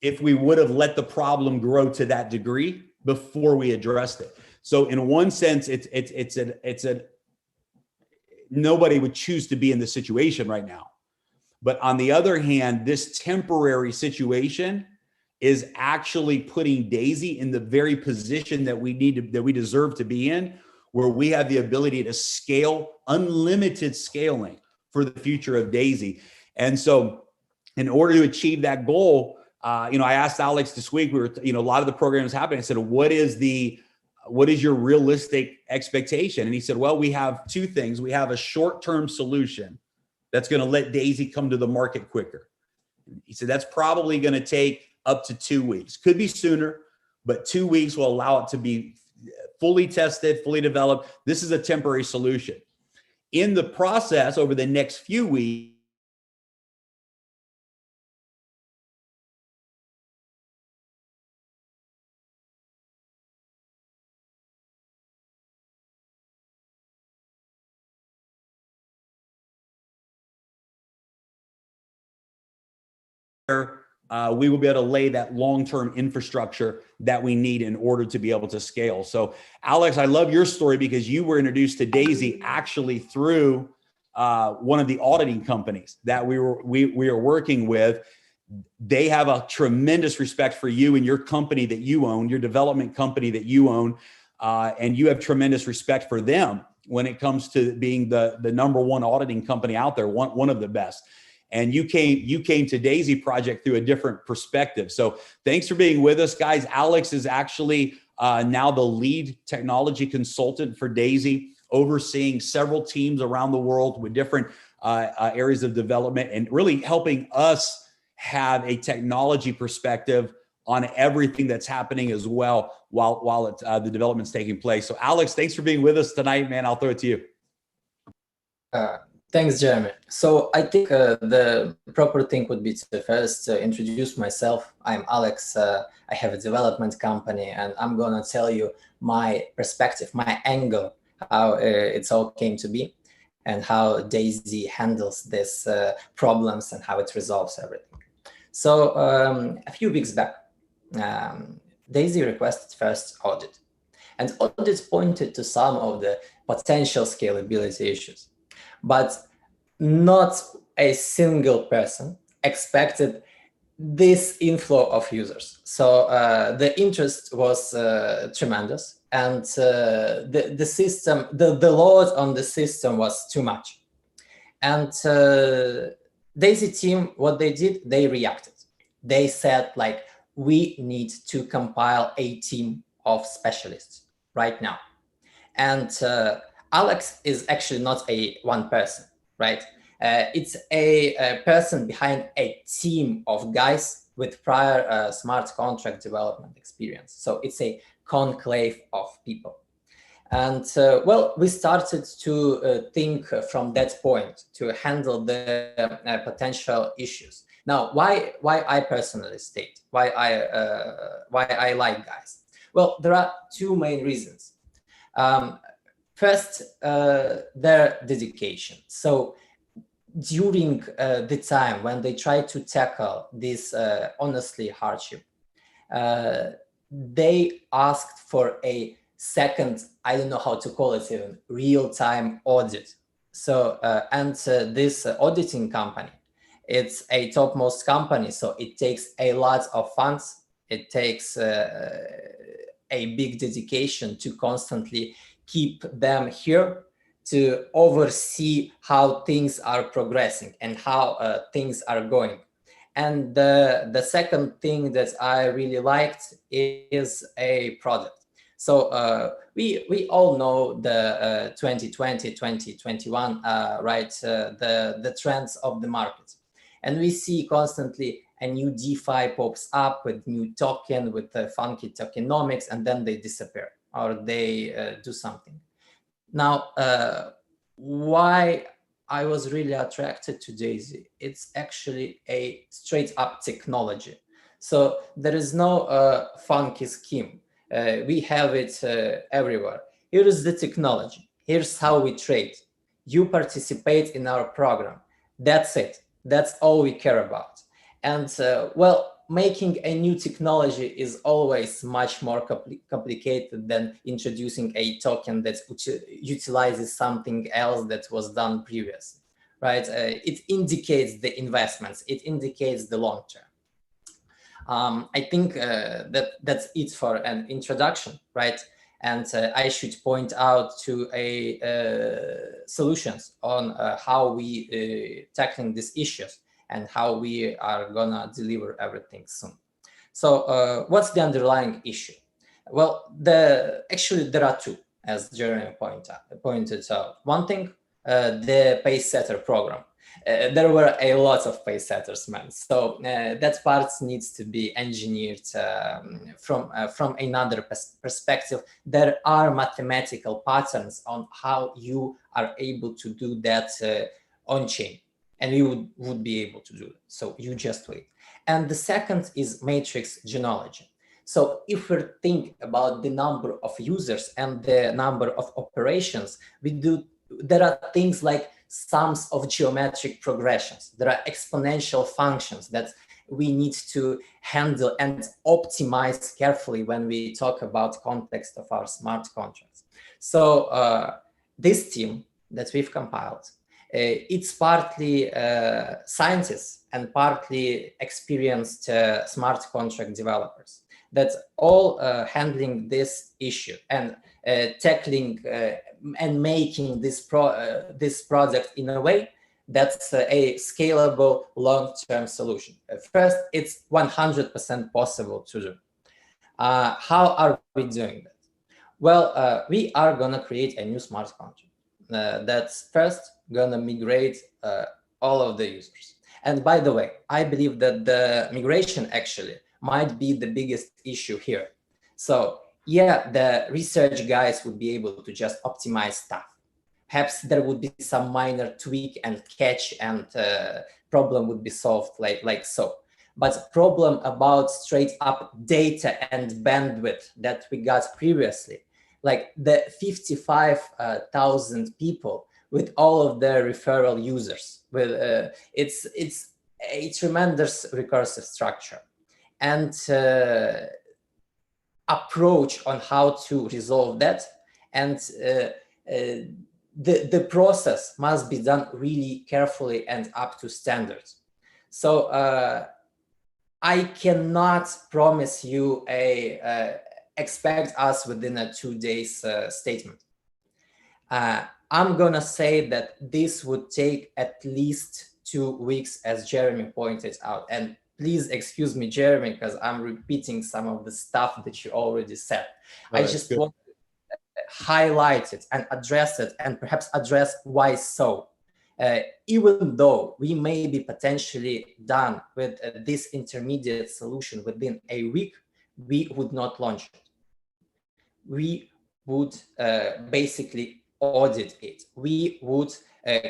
if we would have let the problem grow to that degree before we addressed it. So in one sense, nobody would choose to be in this situation right now. But on the other hand, this temporary situation is actually putting Daisy in the very position that we deserve to be in, where we have the ability to scale, unlimited scaling for the future of Daisy. And so in order to achieve that goal, I asked Alex this week, we were, a lot of the programs happening. I said, what is your realistic expectation? And he said, well, we have two things. We have a short-term solution that's going to let Daisy come to the market quicker. He said, that's probably going to take up to 2 weeks. Could be sooner, but 2 weeks will allow it to be fully tested, fully developed. This is a temporary solution. In the process, over the next few weeks, we will be able to lay that long-term infrastructure that we need in order to be able to scale. So Alex, I love your story because you were introduced to Daisy actually through one of the auditing companies that we are working with. They have a tremendous respect for you and your company that you own, your development company that you own, and you have tremendous respect for them when it comes to being the #1 auditing company out there, one of the best. And you came to Daisy Project through a different perspective. So thanks for being with us, guys. Alex is actually now the lead technology consultant for Daisy, overseeing several teams around the world with different areas of development and really helping us have a technology perspective on everything that's happening as well while the development's taking place. So Alex, thanks for being with us tonight, man. I'll throw it to you. Thanks, Jeremy. So I think the proper thing would be to first introduce myself. I'm Alex. I have a development company, and I'm going to tell you my perspective, my angle, how it's all came to be, and how Daisy handles these problems and how it resolves everything. So a few weeks back, Daisy requested first audit, and audit pointed to some of the potential scalability issues. But not a single person expected this inflow of users. So the interest was tremendous, and the system, the load on the system was too much. And Daisy team, what they did, they reacted. They said, like, we need to compile a team of specialists right now. And Alex is actually not one person, right? It's a person behind a team of guys with prior smart contract development experience. So it's a conclave of people. And well, we started to think from that point to handle the potential issues. Now, why I personally state, why I like guys? Well, there are two main reasons. First, their dedication. So during the time when they try to tackle this honestly hardship, they asked for a second, I don't know how to call it even, real-time audit. So, and this auditing company, it's a topmost company, so it takes a lot of funds. It takes a big dedication to constantly keep them here to oversee how things are progressing and how things are going. And the second thing that I really liked is a product. So we all know the 2020, 2021, right? The trends of the market. And we see constantly a new DeFi pops up with new token, with the funky tokenomics, and then they disappear or they do something. Now, why I was really attracted to Daisy, it's actually a straight up technology. So there is no funky scheme. We have it everywhere. Here is the technology. Here's how we trade. You participate in our program. That's it. That's all we care about. And well, making a new technology is always much more complicated than introducing a token that utilizes something else that was done previously, right? It indicates the investments. It indicates the long term. I think that's it for an introduction, right? And I should point out to solutions on how we tackling these issues and how we are gonna deliver everything soon. So what's the underlying issue? Well, actually there are two, as Jeremy pointed out. One thing, the pace setter program. There were a lot of pace setters, man. So that part needs to be engineered from another perspective. There are mathematical patterns on how you are able to do that on chain, and you would be able to do it. So you just wait. And the second is matrix genealogy. So if we think about the number of users and the number of operations, there are things like sums of geometric progressions. There are exponential functions that we need to handle and optimize carefully when we talk about context of our smart contracts. So this team that we've compiled, it's partly scientists and partly experienced smart contract developers that all handling this issue and tackling and making this project in a way that's a scalable long-term solution. First, it's 100% possible to do. How are we doing that? Well, we are gonna create a new smart contract that's first gonna migrate all of the users. And by the way, I believe that the migration actually might be the biggest issue here. So yeah, the research guys would be able to just optimize stuff. Perhaps there would be some minor tweak and catch and problem would be solved like so. But problem about straight up data and bandwidth that we got previously, like the 55,000 people with all of their referral users, with it's a tremendous recursive structure. And approach on how to resolve that, and the process must be done really carefully and up to standards. So I cannot promise you expect us within a 2 days statement. I'm gonna say that this would take at least 2 weeks, as Jeremy pointed out. And please excuse me, Jeremy, because I'm repeating some of the stuff that you already said. I just want to highlight it and address it, and perhaps address why so. Even though we may be potentially done with this intermediate solution within a week, we would not launch it. We would basically audit it. We would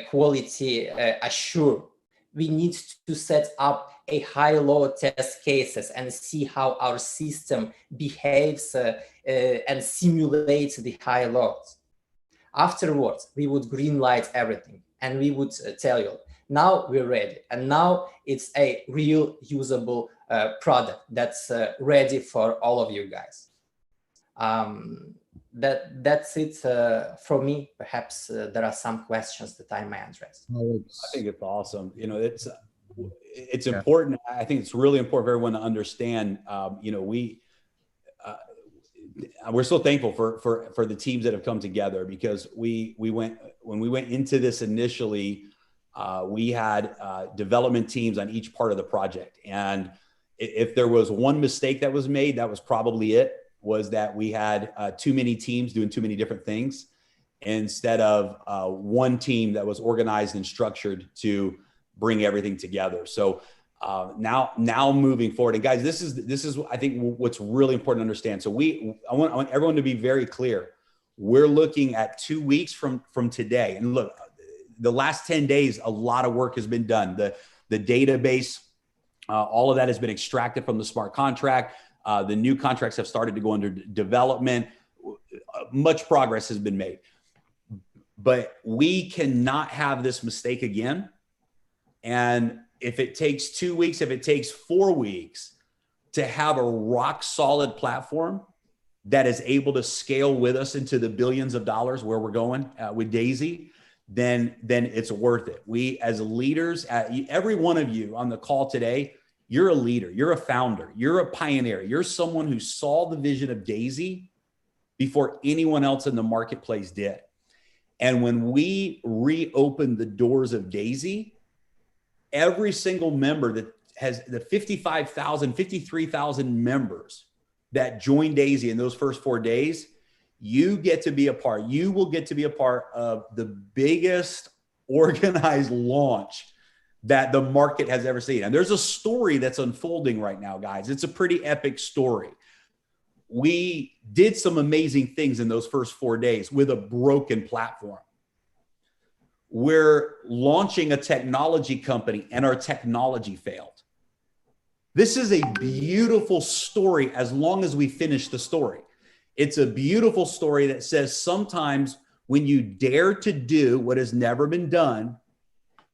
quality assure. We need to set up a high-low test cases and see how our system behaves and simulates the high loads. Afterwards, we would green light everything and we would tell you, now we're ready. And now it's a real usable product that's ready for all of you guys. That's it for me. Perhaps there are some questions that I may address. I think it's awesome. You know, it's important. I think it's really important for everyone to understand. You know, we're so thankful for the teams that have come together, because when we went into this initially, we had development teams on each part of the project, and if there was one mistake that was made, that was probably it. Was that we had too many teams doing too many different things instead of one team that was organized and structured to bring everything together. So Now moving forward, and guys, this is I think what's really important to understand. So I want everyone to be very clear. We're looking at 2 weeks from today, and look, the last 10 days, a lot of work has been done. The database, all of that has been extracted from the smart contract. The new contracts have started to go under development. Much progress has been made, but we cannot have this mistake again. And if it takes 2 weeks, if it takes 4 weeks to have a rock solid platform that is able to scale with us into the billions of dollars where we're going with Daisy, then it's worth it. We as leaders, every one of you on the call today, you're a leader, you're a founder, you're a pioneer, you're someone who saw the vision of Daisy before anyone else in the marketplace did. And when we reopened the doors of Daisy, every single member that has the 53,000 members that joined Daisy in those first 4 days, you will get to be a part of the biggest organized launch that the market has ever seen. And there's a story that's unfolding right now, guys. It's a pretty epic story. We did some amazing things in those first 4 days with a broken platform. We're launching a technology company and our technology failed. This is a beautiful story as long as we finish the story. It's a beautiful story that says sometimes when you dare to do what has never been done,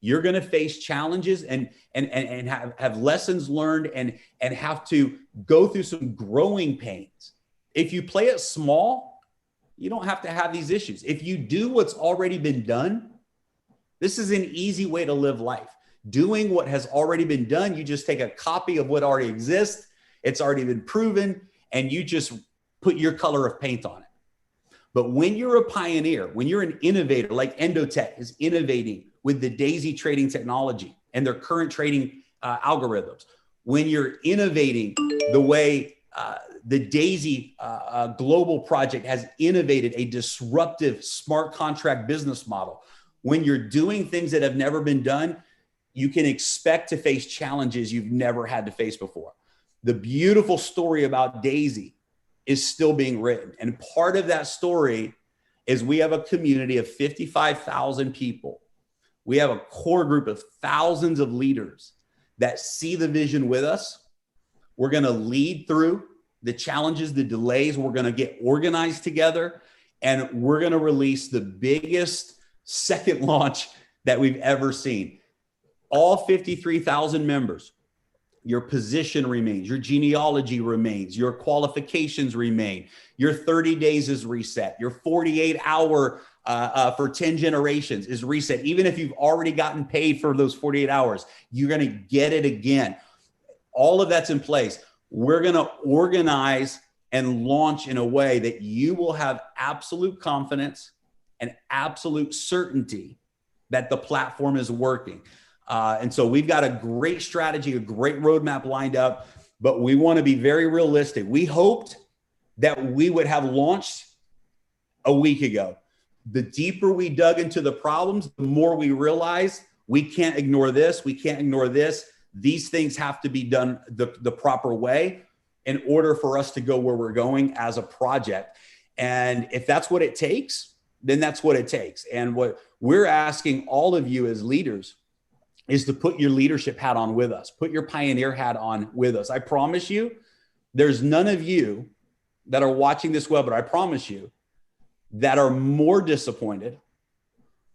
you're going to face challenges and have lessons learned and have to go through some growing pains. If you play it small, you don't have to have these issues. If you do what's already been done, this is an easy way to live life. Doing what has already been done, you just take a copy of what already exists. It's already been proven, and you just put your color of paint on it. But when you're a pioneer, when you're an innovator, like Endotech is innovating with the Daisy trading technology and their current trading algorithms, when you're innovating the way the Daisy global project has innovated a disruptive smart contract business model, when you're doing things that have never been done, you can expect to face challenges you've never had to face before. The beautiful story about Daisy is still being written. And part of that story is we have a community of 55,000 people. We have a core group of thousands of leaders that see the vision with us. We're going to lead through the challenges, the delays. We're going to get organized together, and we're going to release the biggest second launch that we've ever seen. All 53,000 members, your position remains, your genealogy remains, your qualifications remain, your 30 days is reset, your 48-hour for 10 generations is reset. Even if you've already gotten paid for those 48 hours, you're going to get it again. All of that's in place. We're going to organize and launch in a way that you will have absolute confidence and absolute certainty that the platform is working. And so we've got a great strategy, a great roadmap lined up, but we want to be very realistic. We hoped that we would have launched a week ago. The deeper we dug into the problems, the more we realized we can't ignore this. We can't ignore this. These things have to be done the proper way in order for us to go where we're going as a project. And if that's what it takes, then that's what it takes. And what we're asking all of you as leaders is to put your leadership hat on with us, put your pioneer hat on with us. I promise you, there's none of you that are watching this webinar, I promise you, that are more disappointed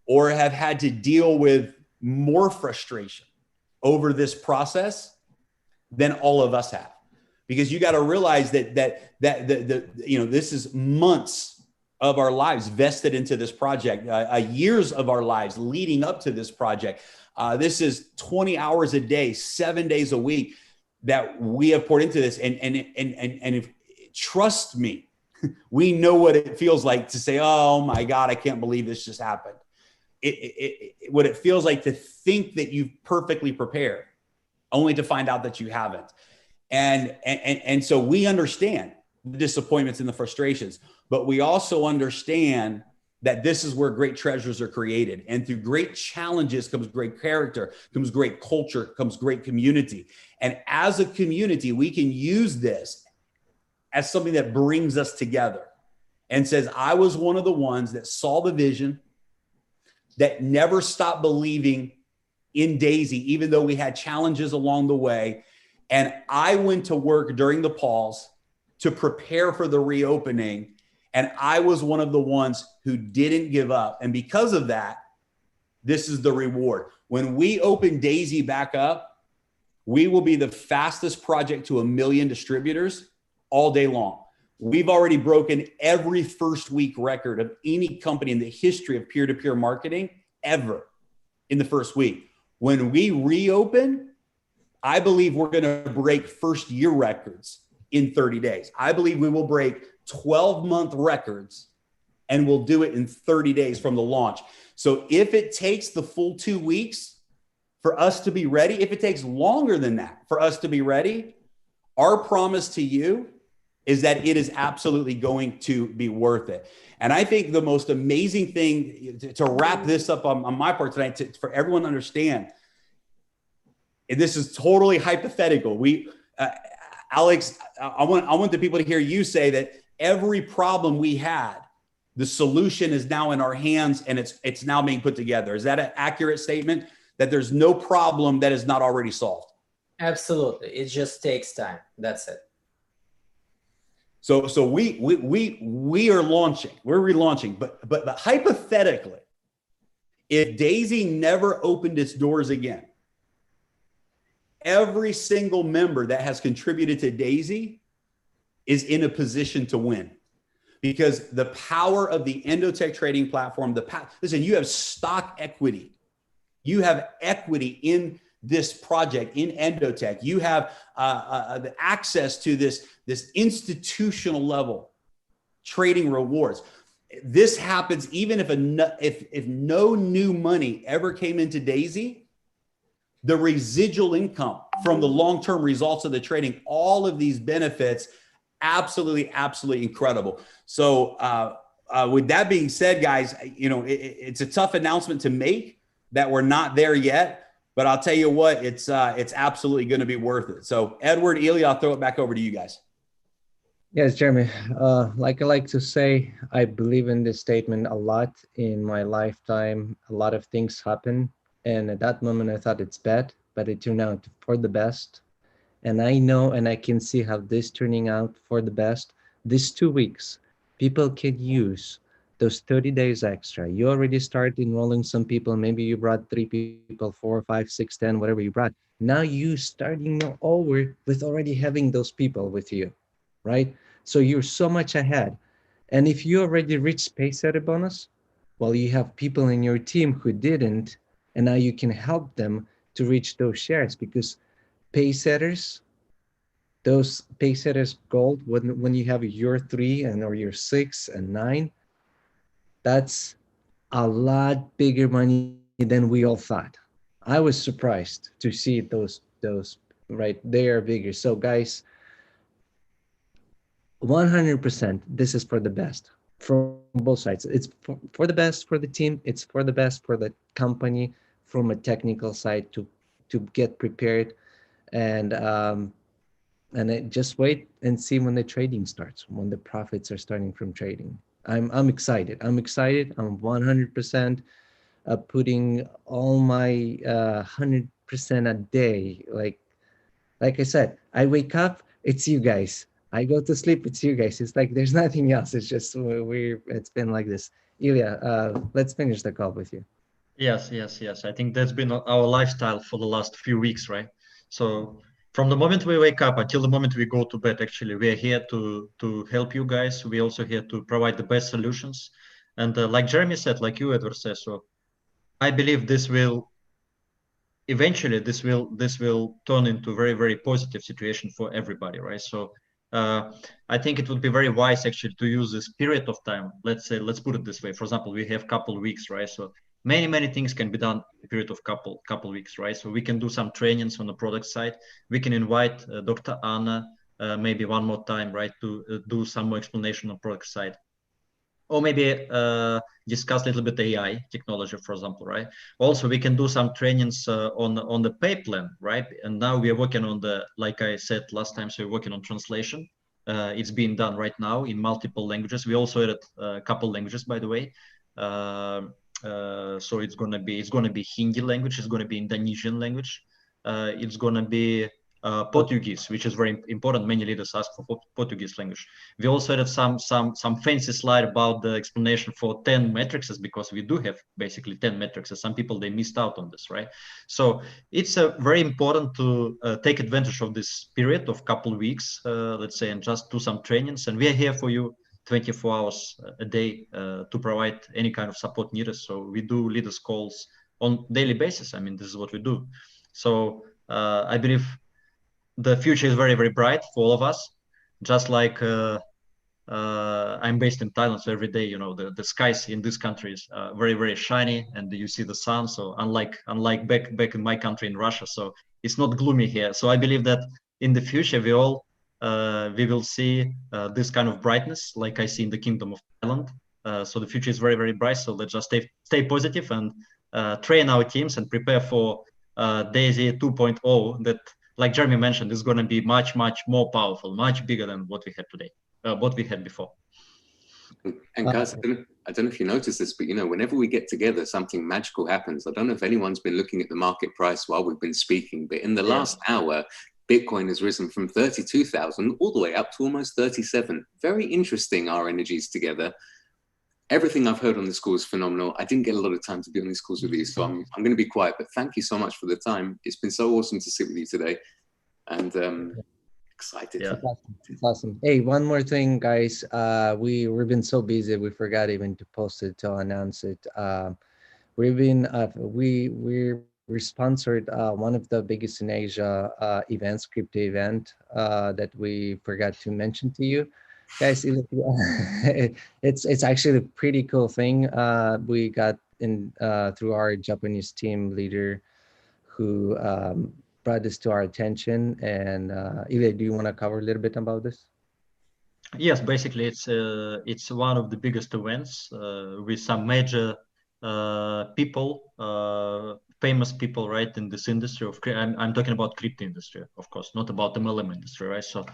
or have had to deal with more frustration over this process than all of us have. Because you got to realize that this is months of our lives vested into this project, years of our lives leading up to this project. This is 20 hours a day, 7 days a week that we have poured into this. And if, trust me, we know what it feels like to say, oh my God, I can't believe this just happened. What it feels like to think that you've perfectly prepared, only to find out that you haven't. And so we understand the disappointments and the frustrations, but we also understand that this is where great treasures are created. And through great challenges comes great character, comes great culture, comes great community. And as a community, we can use this as something that brings us together and says, I was one of the ones that saw the vision, that never stopped believing in Daisy, even though we had challenges along the way. And I went to work during the pause to prepare for the reopening. And I was one of the ones who didn't give up. And because of that, this is the reward. When we open Daisy back up, we will be the fastest project to 1 million distributors all day long. We've already broken every first week record of any company in the history of peer-to-peer marketing ever in the first week. When we reopen, I believe we're going to break first year records in 30 days. I believe we will break 12-month records, and we'll do it in 30 days from the launch. So if it takes the full 2 weeks for us to be ready, if it takes longer than that for us to be ready, our promise to you is that it is absolutely going to be worth it. And I think the most amazing thing to wrap this up on my part tonight, for everyone to understand, and this is totally hypothetical. Alex, I want the people to hear you say that every problem we had, the solution is now in our hands, and it's now being put together. Is that an accurate statement? That there's no problem that is not already solved? Absolutely. It just takes time. That's it. So we are launching. We're relaunching. But hypothetically, if Daisy never opened its doors again, every single member that has contributed to Daisy is in a position to win, because the power of the Endotech trading platform, listen, you have stock equity. You have equity in this project, in Endotech. You have the access to this institutional level trading rewards. This happens even if no new money ever came into Daisy. The residual income from the long-term results of the trading, all of these benefits, absolutely incredible. So with that being said, guys, it's a tough announcement to make that we're not there yet, but I'll tell you what, it's absolutely going to be worth it. So Edward, Ilya, I'll throw it back over to you guys. Yes, Jeremy, like I like to say, I believe in this statement a lot. In my lifetime, a lot of things happen. And at that moment, I thought it's bad, but it turned out for the best. And I know, and I can see how this turning out for the best. These 2 weeks, people can use those 30 days extra. You already started enrolling some people. Maybe you brought 3 people, 4, 5, 6, 10, whatever you brought. Now you starting over with already having those people with you, right? So you're so much ahead. And if you already reached Pacesetter bonus, well, you have people in your team who didn't, and now you can help them to reach those shares, because Pacesetters, those Pacesetters gold, when you have your 3 or your 6 and 9, that's a lot bigger money than we all thought. I was surprised to see those right, they are bigger. So guys, 100%, this is for the best from both sides. It's for the best for the team. It's for the best for the company from a technical side to get prepared, and just wait and see when the trading starts, when the profits are starting from trading. I'm excited. I'm 100% putting all my 100% a day. Like I said, I wake up, it's you guys. I go to sleep, it's you guys. It's like there's nothing else. It's just it's been like this. Ilya, let's finish the call with you. Yes. I think that's been our lifestyle for the last few weeks, right? So from the moment we wake up until the moment we go to bed, actually, we're here to help you guys. We're also here to provide the best solutions. And like Jeremy said, like you, Edward, says, so I believe this will eventually turn into a very, very positive situation for everybody, right? So I think it would be very wise actually to use this period of time. Let's put it this way. For example, we have couple weeks, right? So many things can be done in a period of couple weeks, right? So we can do some trainings on the product side. We can invite Dr. Anna maybe one more time, right, to do some more explanation on product side. or maybe discuss a little bit AI technology, for example, right? Also, we can do some trainings on the pay plan, right? And now we are working on the, like I said last time, so we're working on translation. It's being done right now in multiple languages. We also added a couple languages, by the way. So it's gonna be Hindi language. It's gonna be Indonesian language. It's gonna be Portuguese, which is very important. Many leaders ask for Portuguese language. We also had some fancy slide about the explanation for 10 matrices, because we do have basically 10 matrices. Some people, they missed out on this, right? So it's very important to take advantage of this period of couple of weeks, let's say, and just do some trainings. And we are here for you 24 hours a day to provide any kind of support needed. So we do leaders calls on daily basis. I mean, this is what we do. So I believe the future is very, very bright for all of us. Just like I'm based in Thailand, so every day, you know, the skies in this country is very, very shiny, and you see the sun. So unlike back in my country in Russia, so it's not gloomy here. So I believe that in the future we will see this kind of brightness, like I see in the Kingdom of Thailand. So the future is very, very bright. So let's just stay positive and train our teams and prepare for Daisy 2.0. That, like Jeremy mentioned, is going to be much, much more powerful, much bigger than what we had today, what we had before. And guys, I don't know if you noticed this, but you know, whenever we get together, something magical happens. I don't know if anyone's been looking at the market price while we've been speaking, but in the last hour, Bitcoin has risen from 32,000 all the way up to almost 37. Very interesting, our energies together. Everything I've heard on this call is phenomenal. I didn't get a lot of time to be on these calls with you, so I'm going to be quiet, but thank you so much for the time. It's been so awesome to sit with you today, and excited. Yeah. It's awesome. Hey, one more thing, guys. We've been so busy, we forgot even to post it, to announce it. We're sponsored one of the biggest in Asia events, crypto event, that we forgot to mention to you. Guys, it's actually a pretty cool thing. We got in through our Japanese team leader who brought this to our attention. And Ilya, do you want to cover a little bit about this? Yes, basically it's one of the biggest events with some major people, famous people, right, in this industry of. I'm talking about crypto industry, of course, not about the MLM industry, right? So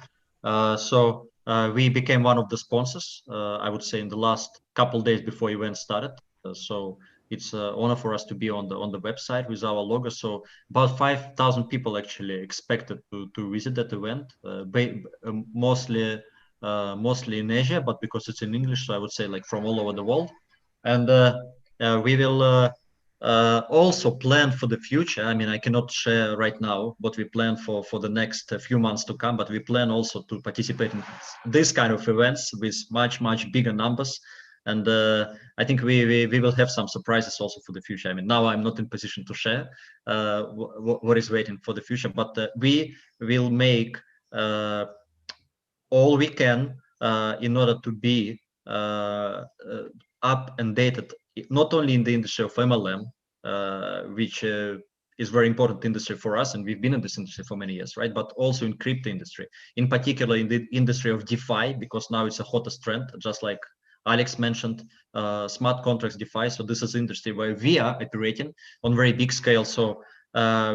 we became one of the sponsors, I would say, in the last couple days before event started. So it's an honor for us to be on the website with our logo. So about 5,000 people actually expected to visit that event, mostly in Asia, but because it's in English, so I would say like from all over the world. And we will also plan for the future. I mean, I cannot share right now what we plan for the next few months to come, but we plan also to participate in this kind of events with much, much bigger numbers. And I think we will have some surprises also for the future. I mean, now I'm not in position to share what is waiting for the future, but we will make all we can in order to be up and dated, not only in the industry of MLM, which is very important industry for us, and we've been in this industry for many years, right? But also in crypto industry, in particular in the industry of DeFi, because now it's a hottest trend, just like Alex mentioned, smart contracts, DeFi. So this is industry where we are operating on very big scale. So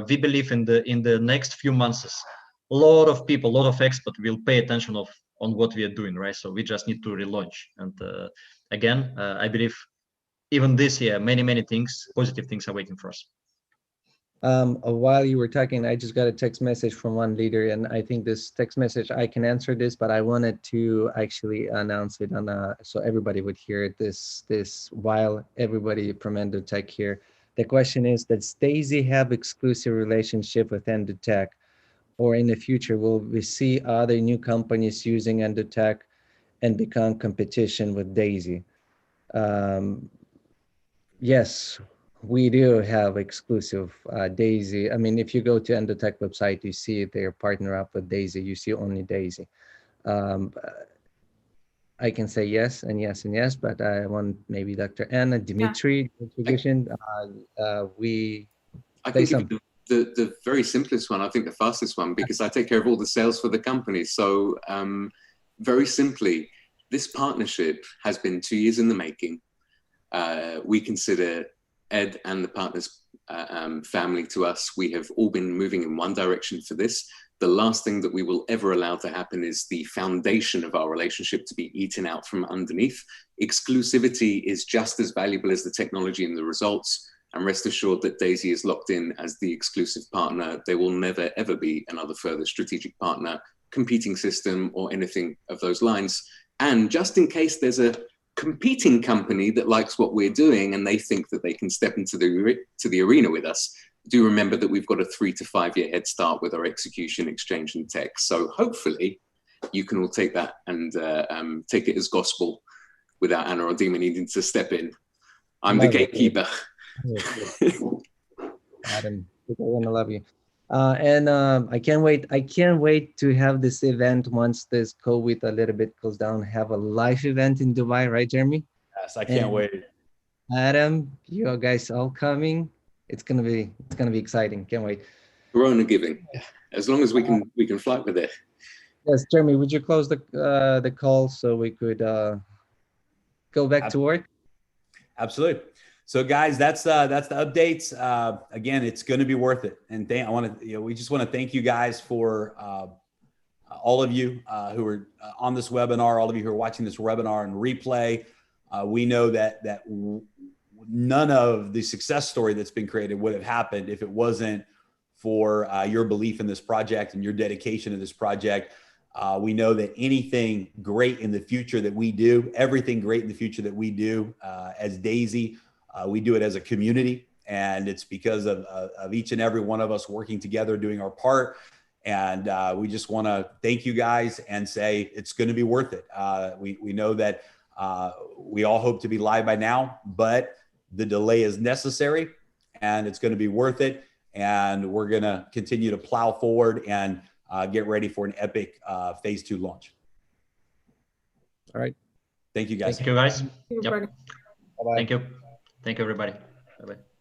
we believe in the next few months, a lot of people, a lot of experts will pay attention on what we are doing, right? So we just need to relaunch. And again, I believe even this year, many things, positive things are waiting for us. While you were talking, I just got a text message from one leader, and I think this text message, I can answer this, but I wanted to actually announce it on so everybody would hear it this while everybody from Endotech here. The question is, does Daisy have exclusive relationship with Endotech, or in the future will we see other new companies using Endotech and become competition with Daisy? Yes, we do have exclusive Daisy. I mean, if you go to Endotech website, you see they're partner up with Daisy. You see only Daisy. I can say yes and yes and yes, but I want maybe Dr. Anna, Dmitry Gushchin. I can give you the very simplest one. I think the fastest one, because I take care of all the sales for the company. So very simply, this partnership has been 2 years in the making. We consider Ed and the partners family to us. We have all been moving in one direction for this. The last thing that we will ever allow to happen is the foundation of our relationship to be eaten out from underneath. Exclusivity is just as valuable as the technology and the results. And rest assured that Daisy is locked in as the exclusive partner. There will never, ever be another further strategic partner, competing system, or anything of those lines. And just in case there's a competing company that likes what we're doing and they think that they can step into the arena with us, do remember that we've got a 3 to 5 year head start with our execution, exchange, and tech. So hopefully you can all take that and take it as gospel without Anna or Dima needing to step in. I'm the gatekeeper. Adam, we're gonna love you. I can't wait. I can't wait to have this event once this COVID a little bit goes down. Have a live event in Dubai, right, Jeremy? Yes, I can't wait. Adam, you guys all coming. It's gonna be exciting. Can't wait. Corona giving, as long as we can fly with it. Yes, Jeremy, would you close the call so we could go back to work? Absolutely. So guys, that's the updates. Again, it's going to be worth it. And we just want to thank you guys for all of you who are on this webinar, all of you who are watching this webinar and replay. We know that none of the success story that's been created would have happened if it wasn't for your belief in this project and your dedication to this project. We know that anything great in the future that we do, everything great in the future that we do as Daisy, we do it as a community, and it's because of each and every one of us working together, doing our part. And we just want to thank you guys and say it's going to be worth it. We know that we all hope to be live by now, but the delay is necessary and it's going to be worth it. And we're going to continue to plow forward and get ready for an epic phase 2 launch. All right. Thank you guys. Thank you guys. Thank you, Yep. Bernard. Bye-bye. Thank you. Thank you, everybody. Bye-bye.